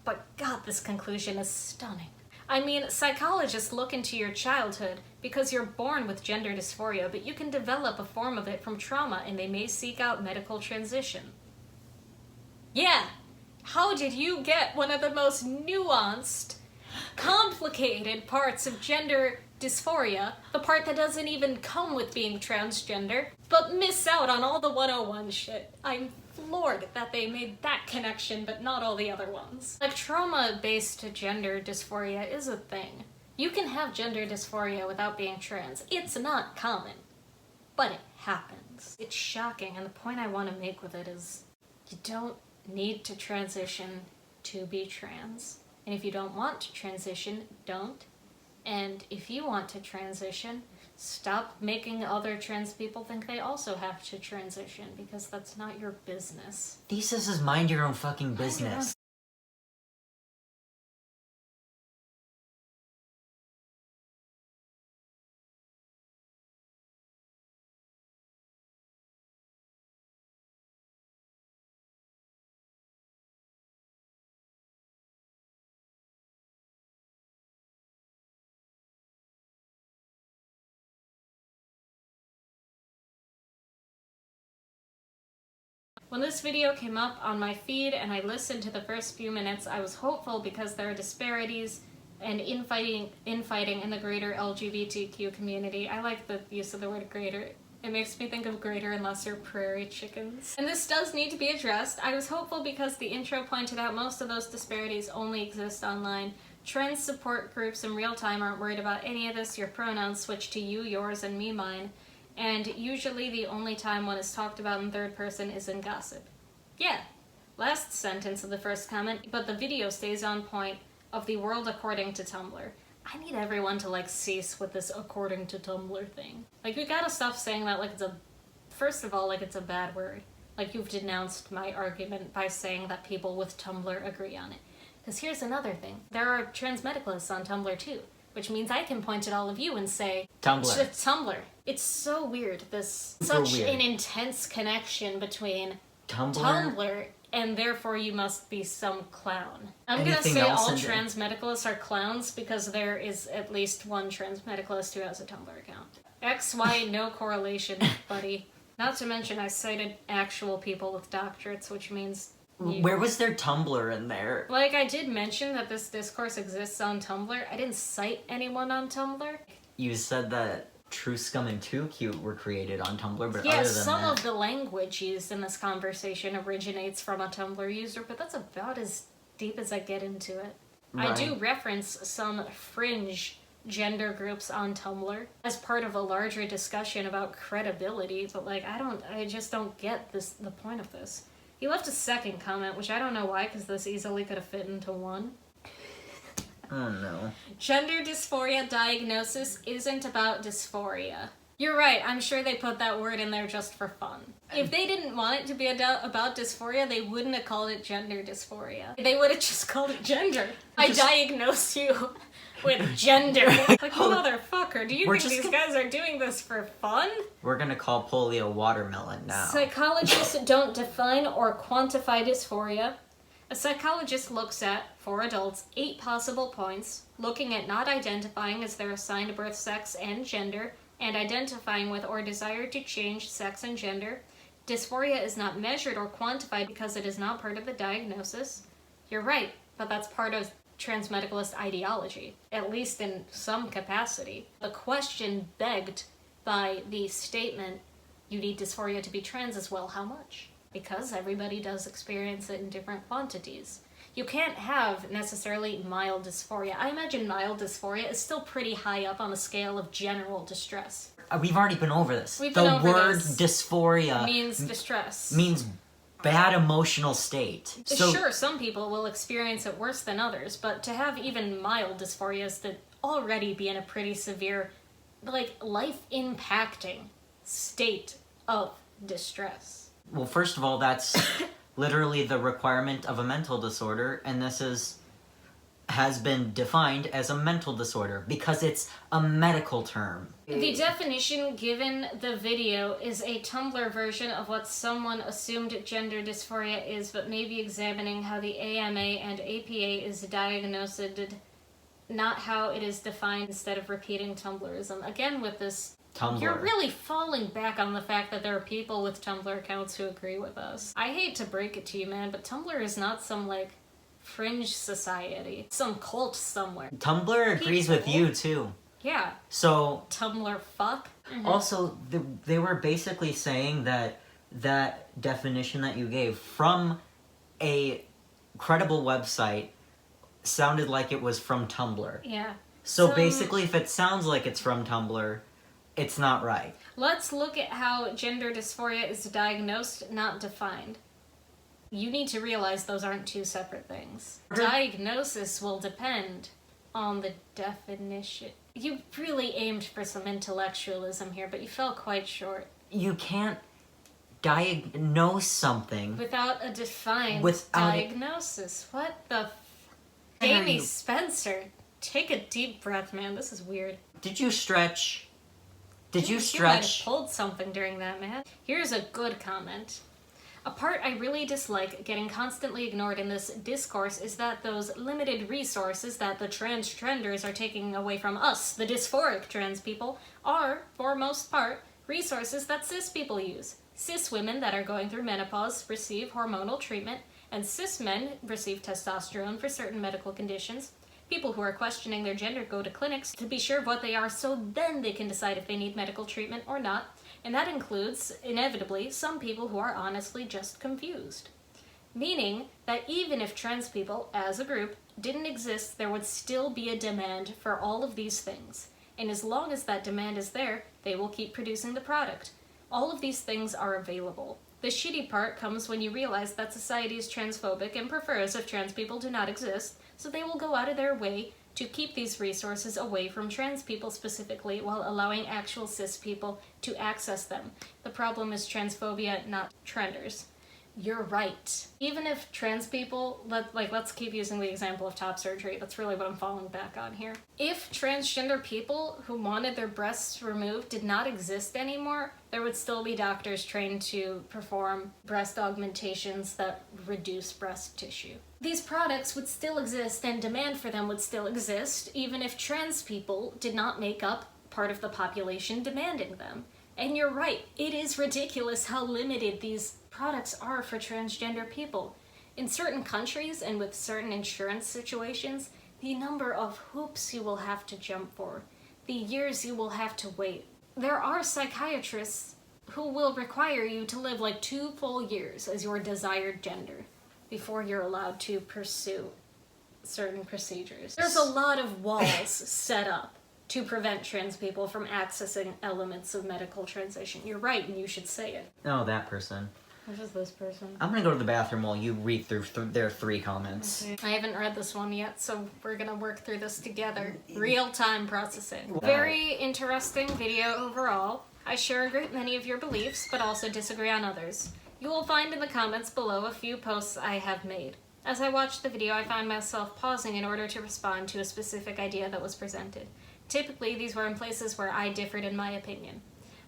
But God, this conclusion is stunning. I mean, psychologists look into your childhood because you're born with gender dysphoria, but you can develop a form of it from trauma and they may seek out medical transition. Yeah, how did you get one of the most nuanced, complicated parts of gender dysphoria, the part that doesn't even come with being transgender, but miss out on all the 101 shit? I'm floored that they made that connection, but not all the other ones. Like, trauma-based gender dysphoria is a thing. You can have gender dysphoria without being trans. It's not common, but it happens. It's shocking, and the point I want to make with it is, you don't need to transition to be trans. And if you don't want to transition, don't. And if you want to transition, stop making other trans people think they also have to transition, because that's not your business. Thesis is mind your own fucking business. When this video came up on my feed and I listened to the first few minutes, I was hopeful because there are disparities and infighting in the greater LGBTQ community. I like the use of the word greater. It makes me think of greater and lesser prairie chickens. And this does need to be addressed. I was hopeful because the intro pointed out most of those disparities only exist online. Trans support groups in real time aren't worried about any of this. Your pronouns switch to you, yours, and me, mine. And usually the only time one is talked about in third person is in gossip. Yeah, last sentence of the first comment, but the video stays on point of the world according to Tumblr. I need everyone to, like, cease with this according to Tumblr thing. Like, we gotta stop saying that like it's a... First of all, like, it's a bad word. Like, you've denounced my argument by saying that people with Tumblr agree on it. Because here's another thing. There are trans medicalists on Tumblr too, which means I can point at all of you and say, Tumblr. It's so weird, such an intense connection between Tumblr and therefore you must be some clown. I'm gonna say all trans medicalists are clowns because there is at least one trans medicalist who has a Tumblr account. XY, no correlation, buddy. Not to mention I cited actual people with doctorates, which means... Where was their Tumblr in there? Like, I did mention that this discourse exists on Tumblr. I didn't cite anyone on Tumblr. You said that True Scum and Too Cute were created on Tumblr, but yeah, other than some that... of the language used in this conversation originates from a Tumblr user, but that's about as deep as I get into it. Right. I do reference some fringe gender groups on Tumblr as part of a larger discussion about credibility, but like I just don't get the point of this. He left a second comment, which I don't know why, because this easily could have fit into one. Oh no. Gender dysphoria diagnosis isn't about dysphoria. You're right, I'm sure they put that word in there just for fun. If they didn't want it to be about dysphoria, they wouldn't have called it gender dysphoria. They would have just called it gender. I diagnose you with gender. Like, motherfucker, do you think these guys are doing this for fun? We're gonna call polio watermelon now. Psychologists don't define or quantify dysphoria. A psychologist looks at, for adults, 8 possible points, looking at not identifying as their assigned birth sex and gender, and identifying with or desire to change sex and gender. Dysphoria is not measured or quantified because it is not part of the diagnosis. You're right, but that's part of transmedicalist ideology, at least in some capacity. The question begged by the statement, you need dysphoria to be trans as well, how much? Because everybody does experience it in different quantities. You can't have necessarily mild dysphoria. I imagine mild dysphoria is still pretty high up on the scale of general distress. We've already been over this. The word dysphoria means distress. Means bad emotional state. So, sure, some people will experience it worse than others, but to have even mild dysphoria is to already be in a pretty severe, like, life-impacting state of distress. Well, first of all, that's literally the requirement of a mental disorder, and this has been defined as a mental disorder because it's a medical term. The definition given the video is a Tumblr version of what someone assumed gender dysphoria is, but maybe examining how the AMA and APA is diagnosed, not how it is defined, instead of repeating Tumblrism. Again, with this Tumblr. You're really falling back on the fact that there are people with Tumblr accounts who agree with us. I hate to break it to you, man, but Tumblr is not some, like, fringe society. Some cult somewhere. Tumblr agrees with you, too. Yeah. So... Tumblr fuck. Mm-hmm. Also, they were basically saying that definition that you gave from a credible website sounded like it was from Tumblr. Yeah. So basically, if it sounds like it's from Tumblr, it's not right. Let's look at how gender dysphoria is diagnosed, not defined. You need to realize those aren't two separate things. Diagnosis will depend on the definition. You really aimed for some intellectualism here, but you fell quite short. You can't diagnose something without a defined diagnosis. What the Amy Spencer, take a deep breath, man. This is weird. Did you stretch? You might have pulled something during that, man. Here's a good comment. A part I really dislike getting constantly ignored in this discourse is that those limited resources that the trenders are taking away from us, the dysphoric trans people, are, for most part, resources that cis people use. Cis women that are going through menopause receive hormonal treatment, and cis men receive testosterone for certain medical conditions. People who are questioning their gender go to clinics to be sure of what they are, so then they can decide if they need medical treatment or not. And that includes, inevitably, some people who are honestly just confused. Meaning that even if trans people, as a group, didn't exist, there would still be a demand for all of these things. And as long as that demand is there, they will keep producing the product. All of these things are available. The shitty part comes when you realize that society is transphobic and prefers if trans people do not exist, so they will go out of their way to keep these resources away from trans people specifically, while allowing actual cis people to access them. The problem is transphobia, not trenders. You're right. Even if trans people, let's keep using the example of top surgery. That's really what I'm falling back on here. If transgender people who wanted their breasts removed did not exist anymore, there would still be doctors trained to perform breast augmentations that reduce breast tissue. These products would still exist and demand for them would still exist, even if trans people did not make up part of the population demanding them. And you're right, it is ridiculous how limited these products are for transgender people. In certain countries and with certain insurance situations, the number of hoops you will have to jump for, the years you will have to wait. There are psychiatrists who will require you to live like 2 full years as your desired gender before you're allowed to pursue certain procedures. There's a lot of walls set up to prevent trans people from accessing elements of medical transition. You're right, and you should say it. Oh, that person. Which is this person? I'm gonna go to the bathroom while you read through their 3 comments. Okay. I haven't read this one yet, so we're gonna work through this together. Real-time processing. Very interesting video overall. I share a great many of your beliefs, but also disagree on others. You will find in the comments below a few posts I have made. As I watched the video, I found myself pausing in order to respond to a specific idea that was presented. Typically, these were in places where I differed in my opinion.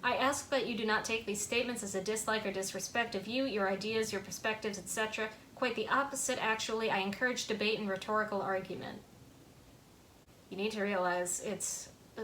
I ask that you do not take these statements as a dislike or disrespect of you, your ideas, your perspectives, etc. Quite the opposite, actually. I encourage debate and rhetorical argument. You need to realize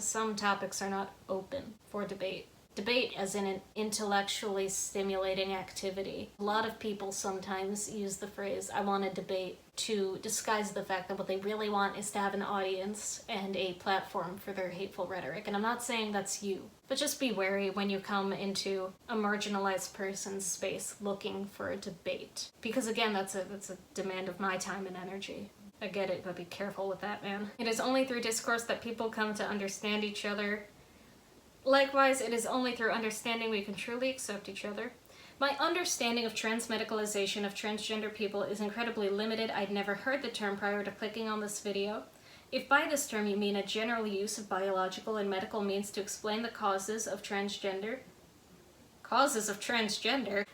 some topics are not open for debate. Debate as in an intellectually stimulating activity. A lot of people sometimes use the phrase, I want to debate, to disguise the fact that what they really want is to have an audience and a platform for their hateful rhetoric. And I'm not saying that's you, but just be wary when you come into a marginalized person's space looking for a debate. Because again, that's a demand of my time and energy. I get it, but be careful with that, man. It is only through discourse that people come to understand each other. Likewise, it is only through understanding we can truly accept each other. My understanding of transmedicalization of transgender people is incredibly limited. I'd never heard the term prior to clicking on this video. If by this term you mean a general use of biological and medical means to explain the causes of transgender,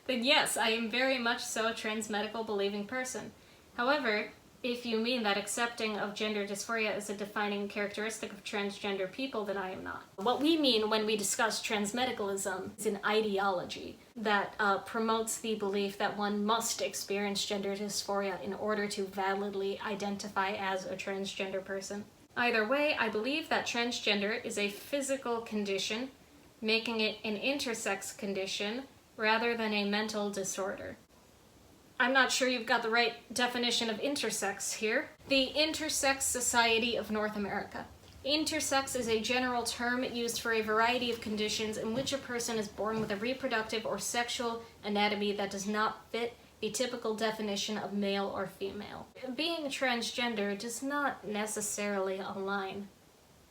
then yes, I am very much so a transmedical believing person. However, if you mean that accepting of gender dysphoria is a defining characteristic of transgender people, then I am not. What we mean when we discuss transmedicalism is an ideology that promotes the belief that one must experience gender dysphoria in order to validly identify as a transgender person. Either way, I believe that transgender is a physical condition, making it an intersex condition rather than a mental disorder. I'm not sure you've got the right definition of intersex here. The Intersex Society of North America. Intersex is a general term used for a variety of conditions in which a person is born with a reproductive or sexual anatomy that does not fit the typical definition of male or female. Being transgender does not necessarily align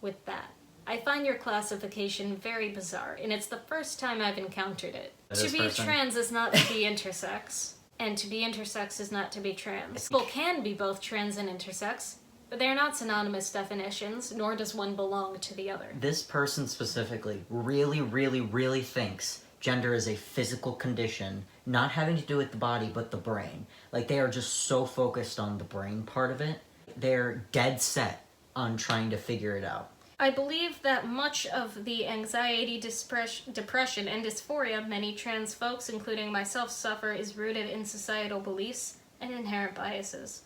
with that. I find your classification very bizarre, and it's the first time I've encountered it. To be trans is not to be intersex. And to be intersex is not to be trans. People can be both trans and intersex, but they are not synonymous definitions, nor does one belong to the other. This person specifically really thinks gender is a physical condition, not having to do with the body, but the brain. Like, they are just so focused on the brain part of it. They're dead set on trying to figure it out. I believe that much of the anxiety, depression, and dysphoria many trans folks, including myself, suffer is rooted in societal beliefs and inherent biases.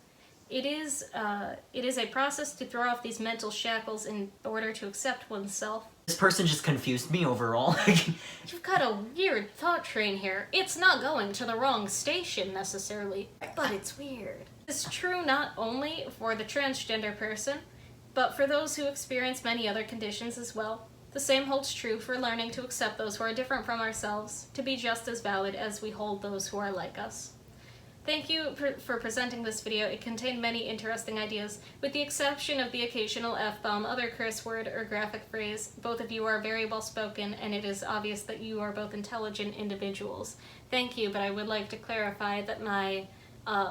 It is a process to throw off these mental shackles in order to accept oneself. This person just confused me overall. You've got a weird thought train here. It's not going to the wrong station necessarily, but it's weird. It's true not only for the transgender person, but for those who experience many other conditions as well. The same holds true for learning to accept those who are different from ourselves, to be just as valid as we hold those who are like us. Thank you for presenting this video. It contained many interesting ideas. With the exception of the occasional F-bomb, other curse word, or graphic phrase, both of you are very well spoken, and it is obvious that you are both intelligent individuals. Thank you, but I would like to clarify that my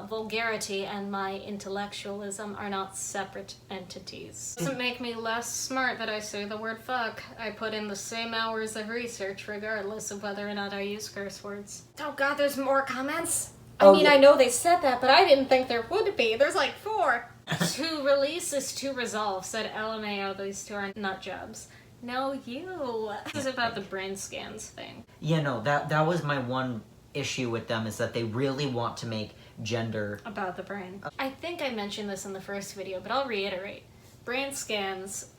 vulgarity and my intellectualism are not separate entities. It doesn't make me less smart that I say the word fuck. I put in the same hours of research regardless of whether or not I use curse words. Oh god, there's more comments? I know they said that, but I didn't think there would be. There's like 4. To release is to resolve, said LMAO, these 2 are nut jobs. No, you. This is about the brain scans thing. Yeah, no, that was my one issue with them, is that they really want to make gender about the brain. I think I mentioned this in the first video, but I'll reiterate. Brain scans,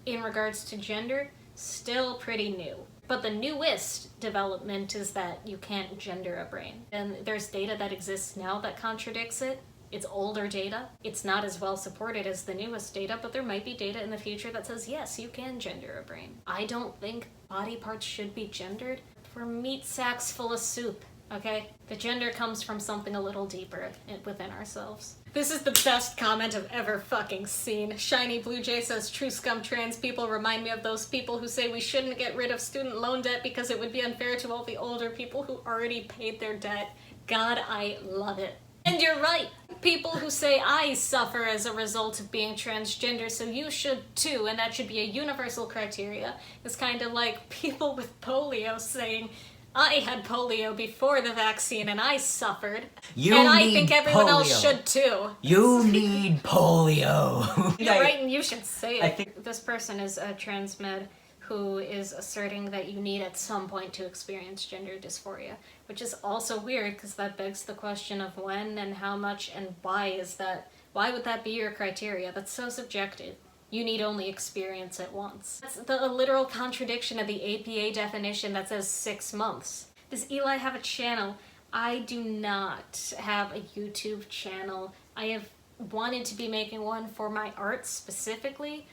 in regards to gender, still pretty new. But the newest development is that you can't gender a brain. And there's data that exists now that contradicts it. It's older data. It's not as well supported as the newest data, but there might be data in the future that says, yes, you can gender a brain. I don't think body parts should be gendered. We're meat sacks full of soup. okay? The gender comes from something a little deeper within ourselves. This is the best comment I've ever fucking seen. Shiny Blue Jay says, true scum trans people remind me of those people who say we shouldn't get rid of student loan debt because it would be unfair to all the older people who already paid their debt. God, I love it. And you're right. People who say I suffer as a result of being transgender, so you should too, and that should be a universal criteria. It's kind of like people with polio saying, I had polio before the vaccine and I suffered. I think everyone else should too. You need polio. You're right, and you should say it. I think this person is a trans med who is asserting that you need at some point to experience gender dysphoria, which is also weird because that begs the question of when and how much and why is that? Why would that be your criteria? That's so subjective. You need only experience it once. That's the literal contradiction of the APA definition that says 6 months. Does Eli have a channel? I do not have a YouTube channel. I have wanted to be making one for my art specifically.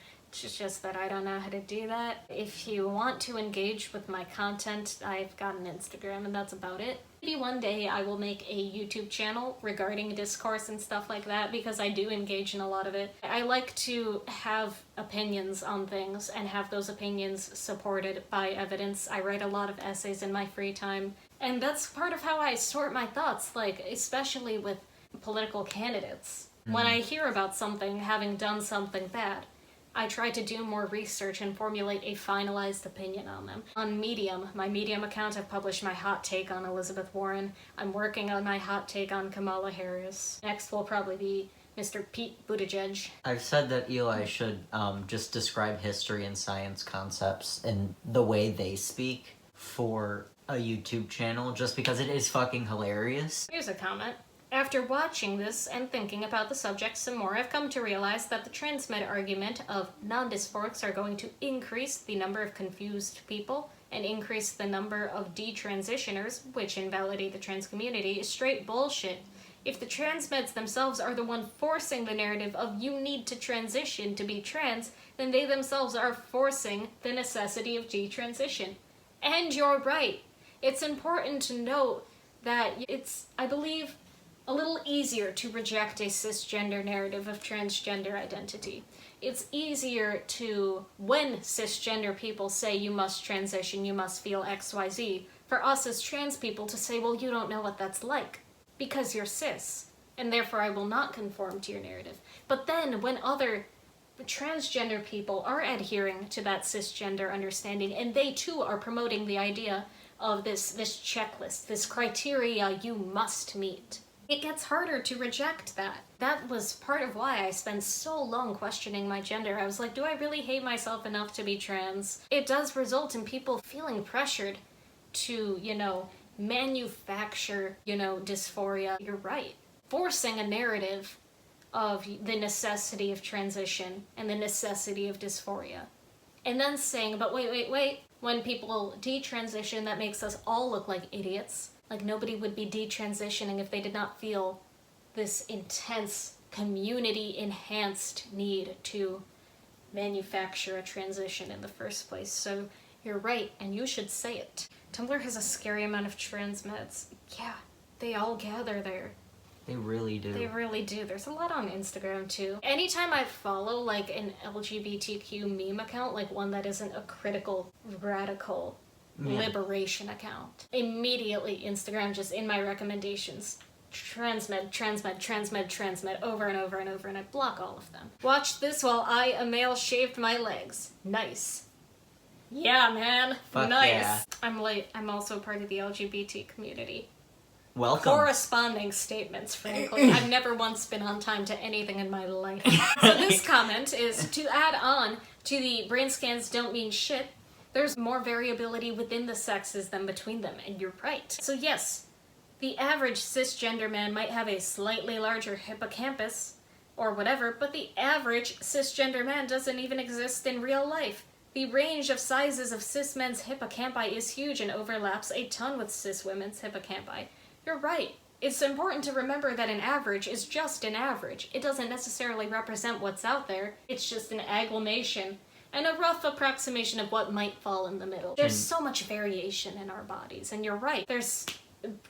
It's just that I don't know how to do that. If you want to engage with my content, I've got an Instagram and that's about it. Maybe one day I will make a YouTube channel regarding discourse and stuff like that because I do engage in a lot of it. I like to have opinions on things and have those opinions supported by evidence. I write a lot of essays in my free time, and that's part of how I sort my thoughts, like especially with political candidates. When I hear about something having done something bad, I try to do more research and formulate a finalized opinion on them. On Medium, my Medium account, I've published my hot take on Elizabeth Warren. I'm working on my hot take on Kamala Harris. Next will probably be Mr. Pete Buttigieg. I've said that Eli should just describe history and science concepts in the way they speak for a YouTube channel, just because it is fucking hilarious. Here's a comment. After watching this and thinking about the subject some more, I've come to realize that the transmed argument of non-dysphorics are going to increase the number of confused people and increase the number of detransitioners, which invalidate the trans community, is straight bullshit. If the transmeds themselves are the one forcing the narrative of you need to transition to be trans, then they themselves are forcing the necessity of detransition. And you're right. It's important to note that it's, I believe, a little easier to reject a cisgender narrative of transgender identity. It's easier to, when cisgender people say you must transition, you must feel XYZ, for us as trans people to say, well, you don't know what that's like, because you're cis, and therefore I will not conform to your narrative. But then when other transgender people are adhering to that cisgender understanding, and they too are promoting the idea of this checklist, this criteria you must meet, it gets harder to reject that. That was part of why I spent so long questioning my gender. I was like, do I really hate myself enough to be trans? It does result in people feeling pressured to, manufacture, dysphoria. You're right. Forcing a narrative of the necessity of transition and the necessity of dysphoria. And then saying, but wait, when people detransition, that makes us all look like idiots. Like nobody would be detransitioning if they did not feel this intense, community-enhanced need to manufacture a transition in the first place. So you're right, and you should say it. Tumblr has a scary amount of trans meds. Yeah, they all gather there. They really do. They really do. There's a lot on Instagram too. Anytime I follow like an LGBTQ meme account, like one that isn't a critical, radical liberation account, immediately Instagram just in my recommendations, transmed, over and over and over, and I block all of them. Watch this while I, a male, shaved my legs. Nice. Yeah, man. Fuck nice. yeah. I'm late. I'm also part of the LGBT community. Welcome. Corresponding statements, frankly. I've never once been on time to anything in my life. So this comment is to add on to the brain scans don't mean shit. There's more variability within the sexes than between them, and you're right. So yes, the average cisgender man might have a slightly larger hippocampus, or whatever, but the average cisgender man doesn't even exist in real life. The range of sizes of cis men's hippocampi is huge and overlaps a ton with cis women's hippocampi. You're right. It's important to remember that an average is just an average. It doesn't necessarily represent what's out there. It's just an agglomeration and a rough approximation of what might fall in the middle. There's so much variation in our bodies, and you're right. There's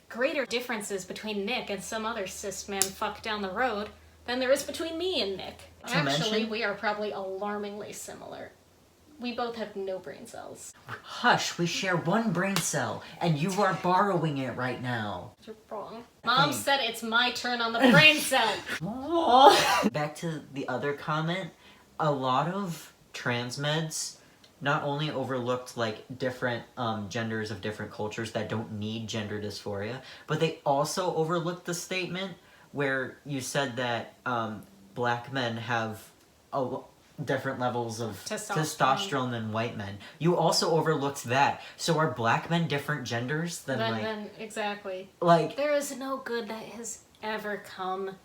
greater differences between Nick and some other cis man fuck down the road than there is between me and Nick. Actually, we are probably alarmingly similar. We both have no brain cells. Hush, we share one brain cell, and you are borrowing it right now. You're wrong. Mom said it's my turn on the brain cell. Back to the other comment, a lot of trans meds not only overlooked like different genders of different cultures that don't need gender dysphoria, but they also overlooked the statement where you said that black men have different levels of testosterone than white men. You also overlooked that. So are black men different genders than exactly. Like, there is no good that has ever come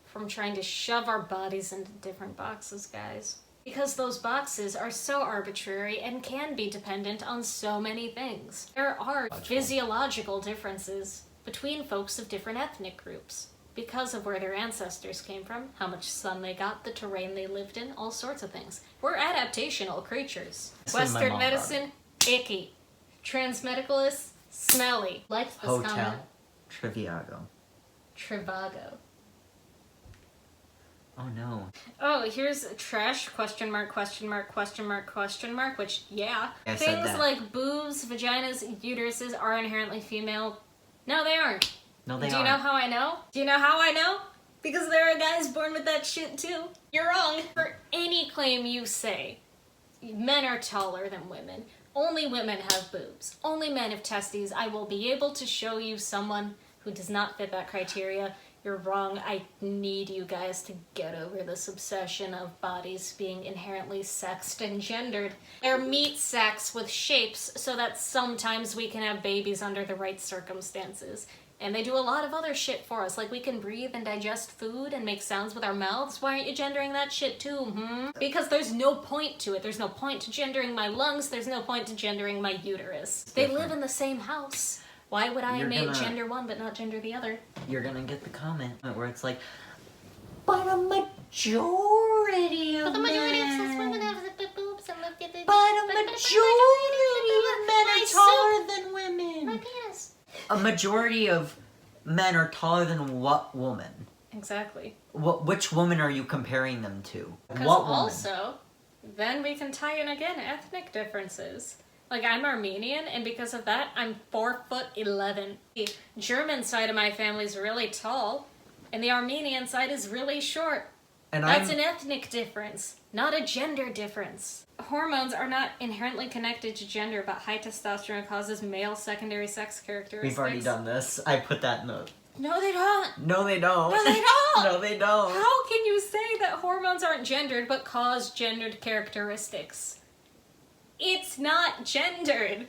from trying to shove our bodies into different boxes, guys. Because those boxes are so arbitrary and can be dependent on so many things. There are physiological differences between folks of different ethnic groups because of where their ancestors came from, how much sun they got, the terrain they lived in, all sorts of things. We're adaptational creatures. Western medicine, icky. Transmedicalists, smelly. Like this comment. Trivago. Trivago. Oh no. Oh, here's trash, question mark, question mark, question mark, question mark, which, yeah. I Things like boobs, vaginas, uteruses are inherently female. No, they aren't. No, they aren't. Do you know how I know? Do you know how I know? Because there are guys born with that shit too. You're wrong. For any claim you say, men are taller than women. Only women have boobs. Only men have testes. I will be able to show you someone who does not fit that criteria. You're wrong. I need you guys to get over this obsession of bodies being inherently sexed and gendered. They're meat sacks with shapes so that sometimes we can have babies under the right circumstances. And they do a lot of other shit for us, like we can breathe and digest food and make sounds with our mouths. Why aren't you gendering that shit too, Because there's no point to it. There's no point to gendering my lungs. There's no point to gendering my uterus. They live in the same house. Why would I gender one but not gender the other? You're gonna get the comment where it's like, but a majority of men... But the majority of cis women have the boobs and the... But a majority of men are taller than women. My penis. A majority of men are taller than what woman? Exactly. Which woman are you comparing them to? Because what woman? Also, then we can tie in again ethnic differences. Like, I'm Armenian, and because of that, I'm 4'11". The German side of my family is really tall, and the Armenian side is really short. And that's an ethnic difference, not a gender difference. Hormones are not inherently connected to gender, but high testosterone causes male secondary sex characteristics. We've already done this. I put that in the... No, they don't. No, they don't. No, they don't. No, they don't. How can you say that hormones aren't gendered, but cause gendered characteristics? It's not gendered.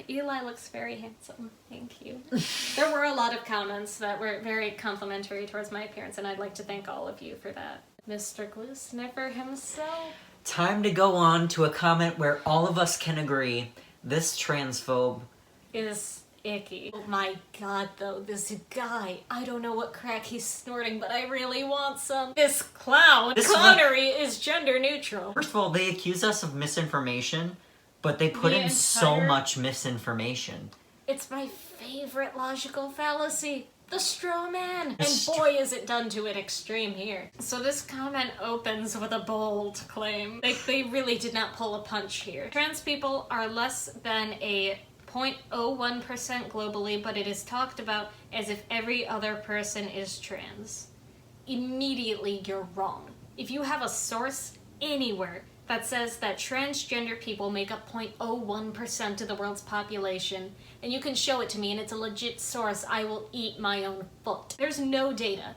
Eli looks very handsome. Thank you. There were a lot of comments that were very complimentary towards my appearance, and I'd like to thank all of you for that. Mr. Glue Sniffer himself. Time to go on to a comment where all of us can agree this transphobe is icky. Oh my god, though, this guy. I don't know what crack he's snorting, but I really want some. This clown, Connery, is gender neutral. First of all, they accuse us of misinformation, but they put in so much misinformation. It's my favorite logical fallacy. The straw man. And boy, is it done to an extreme here. So this comment opens with a bold claim. They really did not pull a punch here. Trans people are less than a 0.01% globally, but it is talked about as if every other person is trans. Immediately, you're wrong. If you have a source anywhere that says that transgender people make up 0.01% of the world's population, and you can show it to me and it's a legit source, I will eat my own foot. There's no data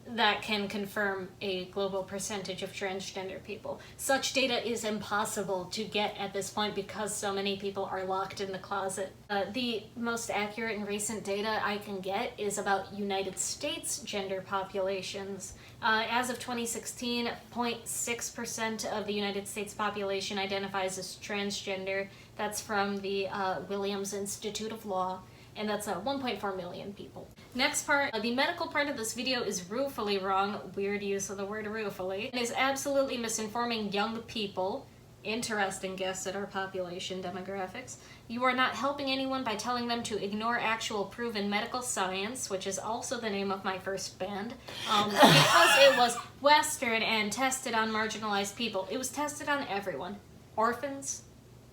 that can confirm a global percentage of transgender people. Such data is impossible to get at this point because so many people are locked in the closet. The most accurate and recent data I can get is about United States gender populations. As of 2016, 0.6% of the United States population identifies as transgender. That's from the Williams Institute of Law, and that's 1.4 million people. Next part, the medical part of this video is ruefully wrong, weird use of the word ruefully, and is absolutely misinforming young people Interesting guess at our population demographics. You are not helping anyone by telling them to ignore actual proven medical science, which is also the name of my first band, because it was Western and tested on marginalized people. It was tested on everyone. Orphans,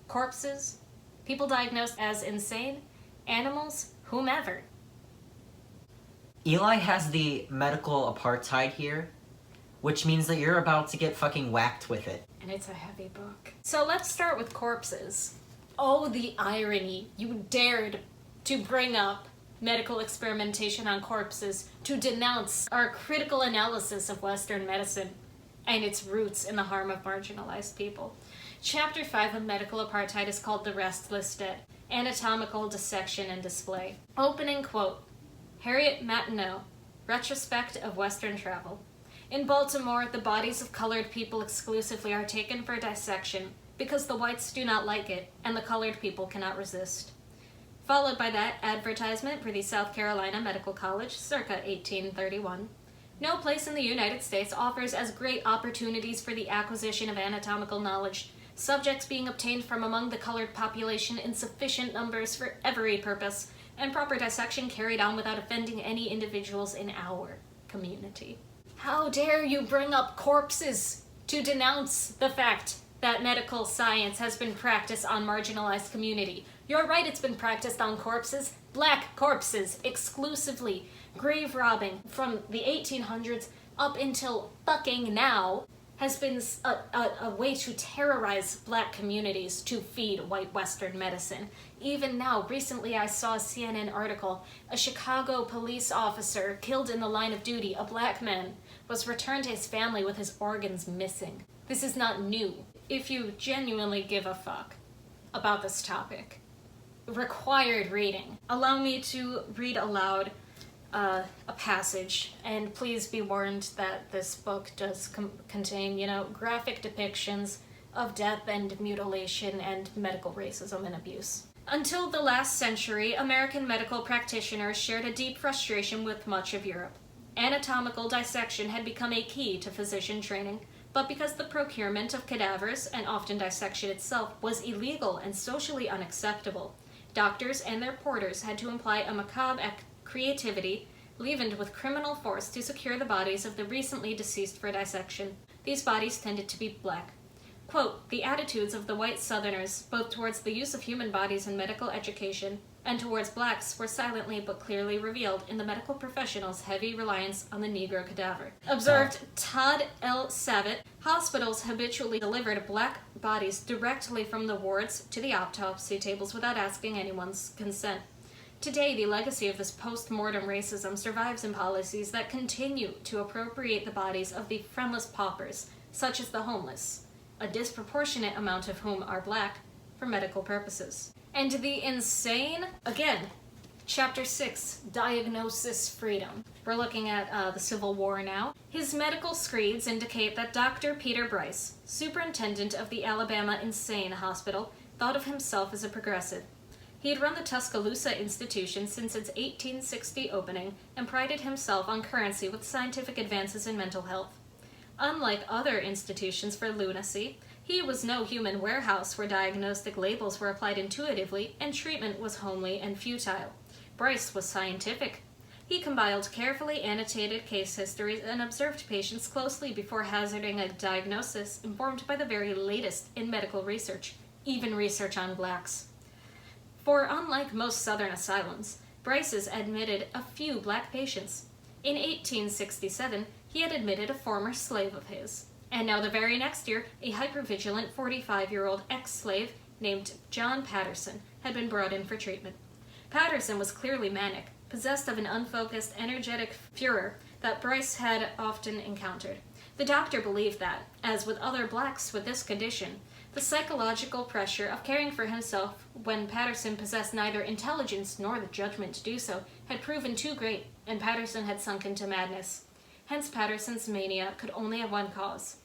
corpses, people diagnosed as insane, animals, whomever. Eli has the medical apartheid here, which means that you're about to get fucking whacked with it. And it's a heavy book. So let's start with corpses. Oh, the irony. You dared to bring up medical experimentation on corpses to denounce our critical analysis of Western medicine and its roots in the harm of marginalized people. Chapter 5 of Medical Apartheid is called The Restless Dead, Anatomical Dissection and Display. Opening quote, Harriet Martineau, Retrospect of Western Travel. In Baltimore, the bodies of colored people exclusively are taken for dissection because the whites do not like it and the colored people cannot resist. Followed by that advertisement for the South Carolina Medical College circa 1831. No place in the United States offers as great opportunities for the acquisition of anatomical knowledge, subjects being obtained from among the colored population in sufficient numbers for every purpose, and proper dissection carried on without offending any individuals in our community. How dare you bring up corpses to denounce the fact that medical science has been practiced on marginalized community? You're right, it's been practiced on corpses, black corpses exclusively. Grave robbing from the 1800s up until fucking now has been a way to terrorize black communities to feed white Western medicine. Even now, recently I saw a CNN article, a Chicago police officer killed in the line of duty, a black man, was returned to his family with his organs missing. This is not new. If you genuinely give a fuck about this topic, required reading. Allow me to read aloud a passage, and please be warned that this book does contain, graphic depictions of death and mutilation and medical racism and abuse. Until the last century, American medical practitioners shared a deep frustration with much of Europe. Anatomical dissection had become a key to physician training, but because the procurement of cadavers, and often dissection itself, was illegal and socially unacceptable, doctors and their porters had to imply a macabre creativity, leavened with criminal force, to secure the bodies of the recently deceased for dissection. These bodies tended to be black. Quote, the attitudes of the white Southerners, both towards the use of human bodies in medical education and towards blacks, were silently but clearly revealed in the medical professionals' heavy reliance on the Negro cadaver. Observed Todd L. Savitt, hospitals habitually delivered black bodies directly from the wards to the autopsy tables without asking anyone's consent. Today, the legacy of this post-mortem racism survives in policies that continue to appropriate the bodies of the friendless paupers, such as the homeless, a disproportionate amount of whom are black, for medical purposes. And the insane, again, Chapter 6, Diagnosis Freedom. We're looking at the Civil War now. His medical screeds indicate that Dr. Peter Bryce, superintendent of the Alabama Insane Hospital, thought of himself as a progressive. He had run the Tuscaloosa institution since its 1860 opening and prided himself on currency with scientific advances in mental health. Unlike other institutions for lunacy, he was no human warehouse where diagnostic labels were applied intuitively and treatment was homely and futile. Bryce was scientific. He compiled carefully annotated case histories and observed patients closely before hazarding a diagnosis informed by the very latest in medical research, even research on blacks. For unlike most Southern asylums, Bryce's admitted a few black patients. In 1867, he had admitted a former slave of his. And now the very next year, a hypervigilant 45-year-old ex-slave named John Patterson had been brought in for treatment. Patterson was clearly manic, possessed of an unfocused, energetic furor that Bryce had often encountered. The doctor believed that, as with other blacks with this condition, the psychological pressure of caring for himself when Patterson possessed neither intelligence nor the judgment to do so had proven too great, and Patterson had sunk into madness. Hence Patterson's mania could only have one cause.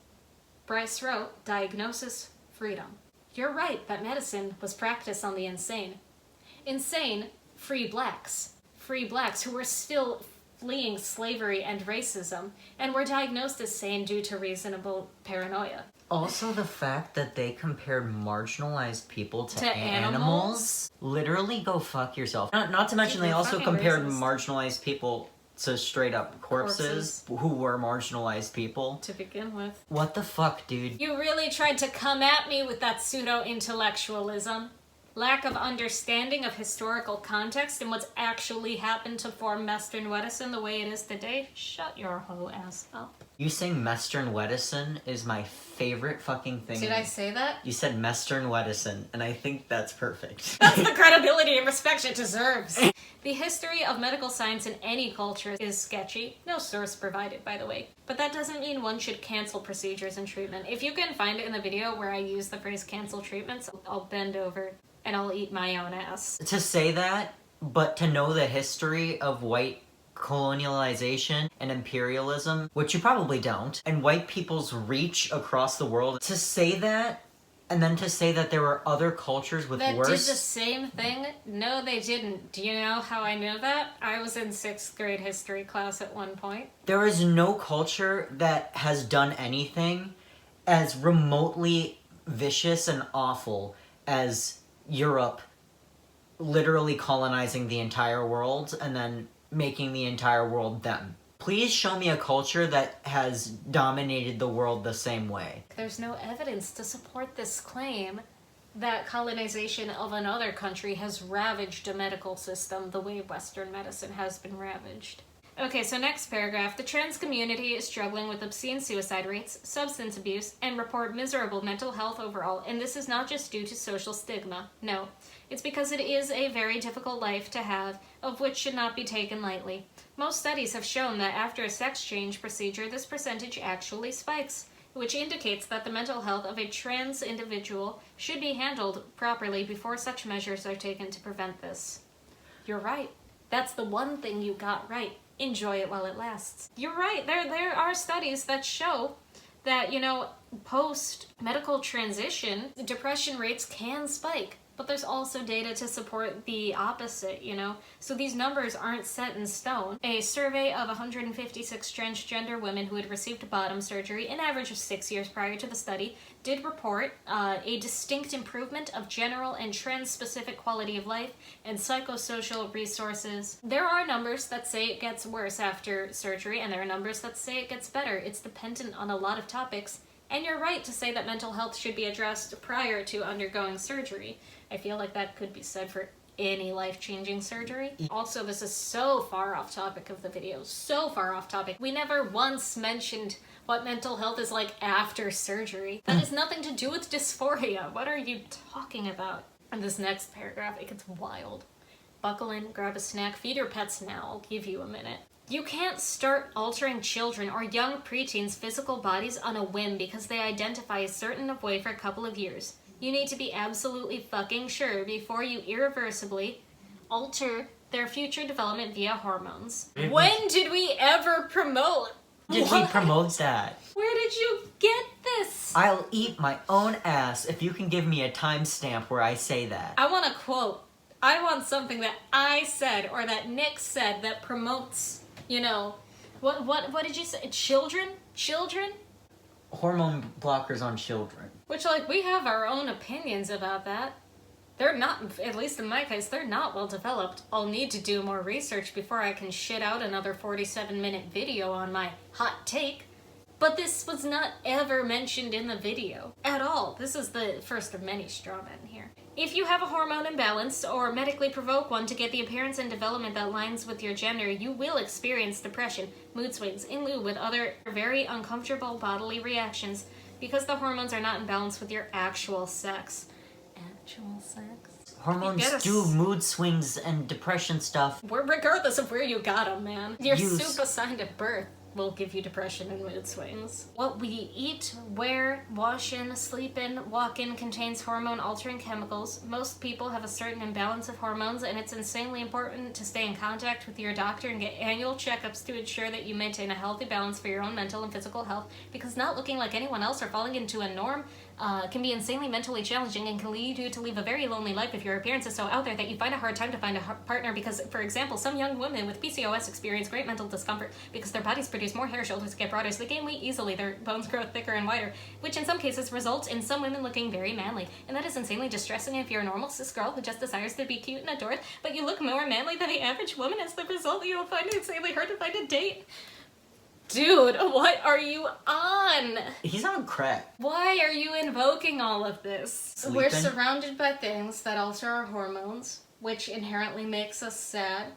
Bryce wrote, Diagnosis Freedom. You're right that medicine was practiced on the insane. Insane, free blacks. Free blacks who were still fleeing slavery and racism, and were diagnosed as sane due to reasonable paranoia. Also, the fact that they compared marginalized people to animals? Literally, go fuck yourself. Not to mention, They're they also fucking compared racist. marginalized people to straight up corpses who were marginalized people. To begin with. What the fuck, dude? You really tried to come at me with that pseudo-intellectualism. Lack of understanding of historical context and what's actually happened to form Western medicine the way it is today. Shut your whole ass up. You saying Western medicine is my favorite fucking thing. Did I say that? You said Western medicine, and I think that's perfect. That's the credibility and respect it deserves. The history of medical science in any culture is sketchy. No source provided, by the way. But that doesn't mean one should cancel procedures and treatment. If you can find it in the video where I use the phrase cancel treatments, I'll bend over and I'll eat my own ass. To say that, but to know the history of white colonialization and imperialism, which you probably don't, and white people's reach across the world, to say that, and then to say that there were other cultures with that worse... did the same thing? No, they didn't. Do you know how I know that? I was in 6th grade history class at one point. There is no culture that has done anything as remotely vicious and awful as Europe literally colonizing the entire world and then making the entire world them. Please show me a culture that has dominated the world the same way. There's no evidence to support this claim that colonization of another country has ravaged a medical system the way Western medicine has been ravaged. Okay, so next paragraph. The trans community is struggling with obscene suicide rates, substance abuse, and report miserable mental health overall, and this is not just due to social stigma. No, it's because it is a very difficult life to have, of which should not be taken lightly. Most studies have shown that after a sex change procedure, this percentage actually spikes, which indicates that the mental health of a trans individual should be handled properly before such measures are taken to prevent this. You're right. That's the one thing you got right. Enjoy it while it lasts. You're right. There are studies that show that, post-medical transition, depression rates can spike. But there's also data to support the opposite, So these numbers aren't set in stone. A survey of 156 transgender women who had received bottom surgery, an average of 6 years prior to the study, did report a distinct improvement of general and trans-specific quality of life and psychosocial resources. There are numbers that say it gets worse after surgery, and there are numbers that say it gets better. It's dependent on a lot of topics. And you're right to say that mental health should be addressed prior to undergoing surgery. I feel like that could be said for any life-changing surgery. Also, this is so far off topic of the video, so far off topic. We never once mentioned what mental health is like after surgery. That has nothing to do with dysphoria. What are you talking about? And this next paragraph, it gets wild. Buckle in, grab a snack, feed your pets now. I'll give you a minute. You can't start altering children or young preteens' physical bodies on a whim because they identify a certain way for a couple of years. You need to be absolutely fucking sure before you irreversibly alter their future development via hormones. When did we ever promote? Did we promote that? Where did you get this? I'll eat my own ass if you can give me a timestamp where I say that. I want a quote. I want something that I said or that Nick said that promotes, what did you say? Children? Hormone blockers on children. Which, we have our own opinions about that. They're not, at least in my case, they're not well developed. I'll need to do more research before I can shit out another 47-minute video on my hot take. But this was not ever mentioned in the video. At all. This is the first of many straw men here. If you have a hormone imbalance or medically provoke one to get the appearance and development that aligns with your gender, you will experience depression, mood swings, in lieu with other very uncomfortable bodily reactions because the hormones are not in balance with your actual sex. Actual sex? Hormones do mood swings and depression stuff. Regardless of where you got them, man. Your soup assigned at birth will give you depression and mood swings. What we eat, wear, wash in, sleep in, walk in contains hormone-altering chemicals. Most people have a certain imbalance of hormones, and it's insanely important to stay in contact with your doctor and get annual checkups to ensure that you maintain a healthy balance for your own mental and physical health, because not looking like anyone else or falling into a norm can be insanely mentally challenging and can lead you to live a very lonely life if your appearance is so out there that you find a hard time to find a partner because, for example, some young women with PCOS experience great mental discomfort because their bodies produce produce more hair, shoulders get broader, so they gain weight easily, their bones grow thicker and wider, which in some cases results in some women looking very manly. And that is insanely distressing if you're a normal cis girl who just desires to be cute and adored, but you look more manly than the average woman. As the result, you will find it insanely hard to find a date. Dude, what are you on? He's on crack. Why are you invoking all of this? Sleeping. We're surrounded by things that alter our hormones, which inherently makes us sad.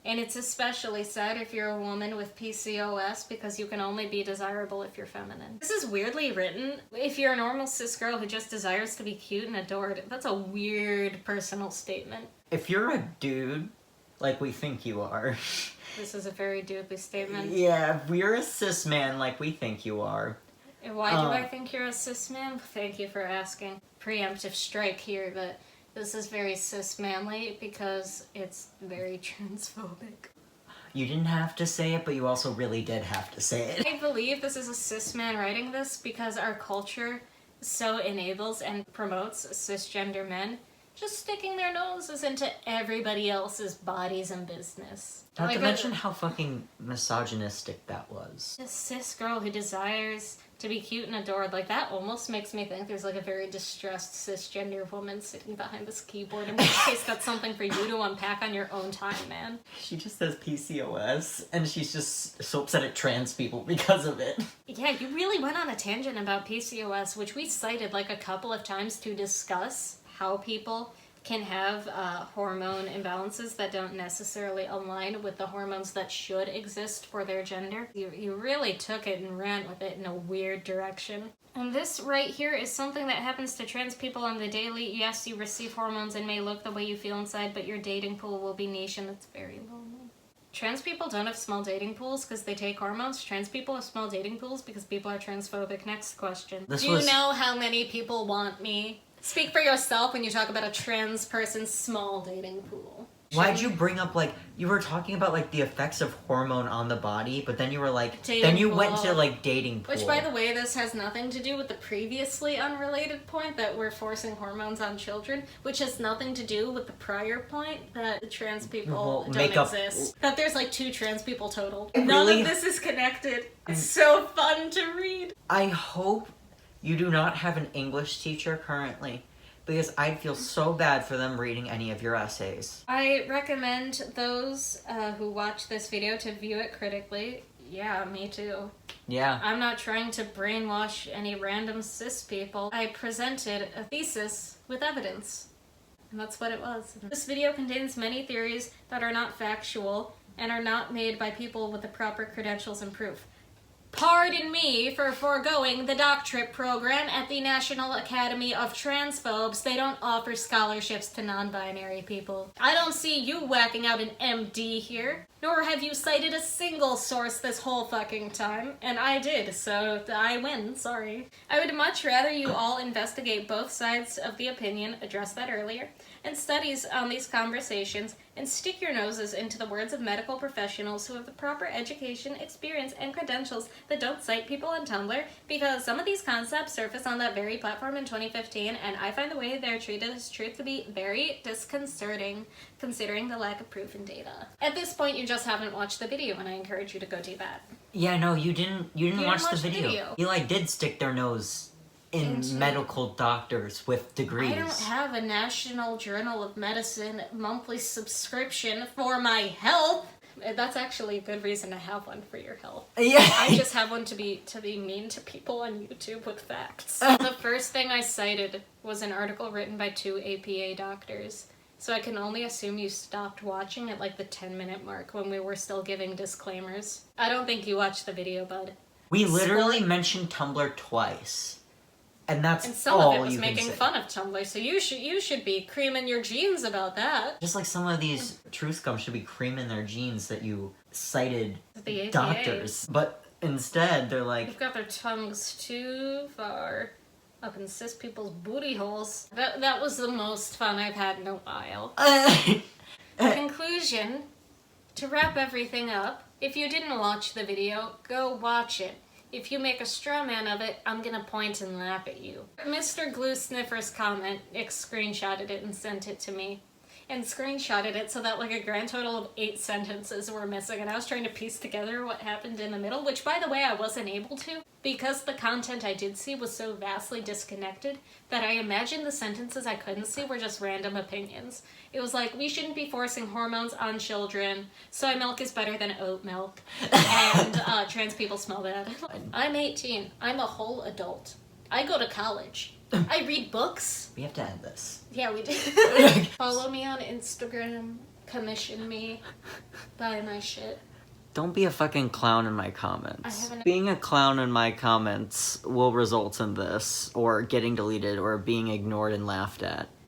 And it's especially sad if you're a woman with PCOS, because you can only be desirable if you're feminine. This is weirdly written. If you're a normal cis girl who just desires to be cute and adored, that's a weird personal statement. If you're a dude, like we think you are... This is a very doobly statement. Yeah, we're a cis man like we think you are. And why do I think you're a cis man? Thank you for asking. Preemptive strike here, but this is very cis manly because it's very transphobic. You didn't have to say it, but you also really did have to say it. I believe this is a cis man writing this because our culture so enables and promotes cisgender men just sticking their noses into everybody else's bodies and business. Not to mention how fucking misogynistic that was. A cis girl who desires to be cute and adored, like that almost makes me think there's like a very distressed cisgender woman sitting behind this keyboard, in which case that's something for you to unpack on your own time, man. She just says PCOS, and she's just so upset at trans people because of it. Yeah, you really went on a tangent about PCOS, which we cited like a couple of times to discuss how people can have hormone imbalances that don't necessarily align with the hormones that should exist for their gender. You really took it and ran with it in a weird direction. And this right here is something that happens to trans people on the daily. Yes, you receive hormones and may look the way you feel inside, but your dating pool will be niche and it's very lonely. Trans people don't have small dating pools because they take hormones. Trans people have small dating pools because people are transphobic. Next question. Do you know how many people want me? Speak for yourself when you talk about a trans person's small dating pool. Why'd you bring up, like, you were talking about, like, the effects of hormone on the body, but then you were like, went to, like, dating pool. Which, by the way, this has nothing to do with the previously unrelated point that we're forcing hormones on children, which has nothing to do with the prior point that the trans people don't exist. That there's, like, 2 trans people total. None of this is connected. It's so fun to read. I hope you do not have an English teacher currently, because I'd feel so bad for them reading any of your essays. I recommend those who watch this video to view it critically. Yeah, me too. Yeah. I'm not trying to brainwash any random cis people. I presented a thesis with evidence. And that's what it was. This video contains many theories that are not factual and are not made by people with the proper credentials and proof. Pardon me for foregoing the doctorate program at the National Academy of Transphobes. They don't offer scholarships to non-binary people. I don't see you whacking out an MD here, nor have you cited a single source this whole fucking time. And I did, so I win, sorry. I would much rather you all investigate both sides of the opinion, addressed that earlier, and studies on these conversations, and stick your noses into the words of medical professionals who have the proper education, experience, and credentials that don't cite people on Tumblr, because some of these concepts surface on that very platform in 2015, and I find the way they're treated as truth to be very disconcerting, considering the lack of proof and data. At this point, you just haven't watched the video, and I encourage you to go do that. Yeah, no, you didn't watch the video. Eli did stick their nose in medical doctors with degrees. I don't have a National Journal of Medicine monthly subscription for my health. That's actually a good reason to have one for your health. Yeah. I just have one to be mean to people on YouTube with facts. The first thing I cited was an article written by 2 APA doctors. So I can only assume you stopped watching at like the 10-minute mark when we were still giving disclaimers. I don't think you watched the video, bud. We literally mentioned Tumblr twice. And that's all you can say. And some of it was making fun of Tumblr, so you should be creaming your jeans about that. Just like some of these true scum should be creaming their jeans that you cited the APA. Doctors. But instead, they're like... They've got their tongues too far up in cis people's booty holes. That was the most fun I've had in a while. Conclusion, to wrap everything up, if you didn't watch the video, go watch it. If you make a straw man of it, I'm gonna point and laugh at you. Mr. Glue Sniffer's comment, screenshotted it and sent it to me. and screenshotted it so that like a grand total of 8 sentences were missing, and I was trying to piece together what happened in the middle, which by the way I wasn't able to because the content I did see was so vastly disconnected that I imagined the sentences I couldn't see were just random opinions. It was like, we shouldn't be forcing hormones on children, soy milk is better than oat milk, and trans people smell bad. I'm 18, I'm a whole adult. I go to college. I read books. We have to end this. Yeah, we do. Follow me on Instagram. Commission me. Buy my shit. Don't be a fucking clown in my comments. I haven't- Being a clown in my comments will result in this, or getting deleted, or being ignored and laughed at.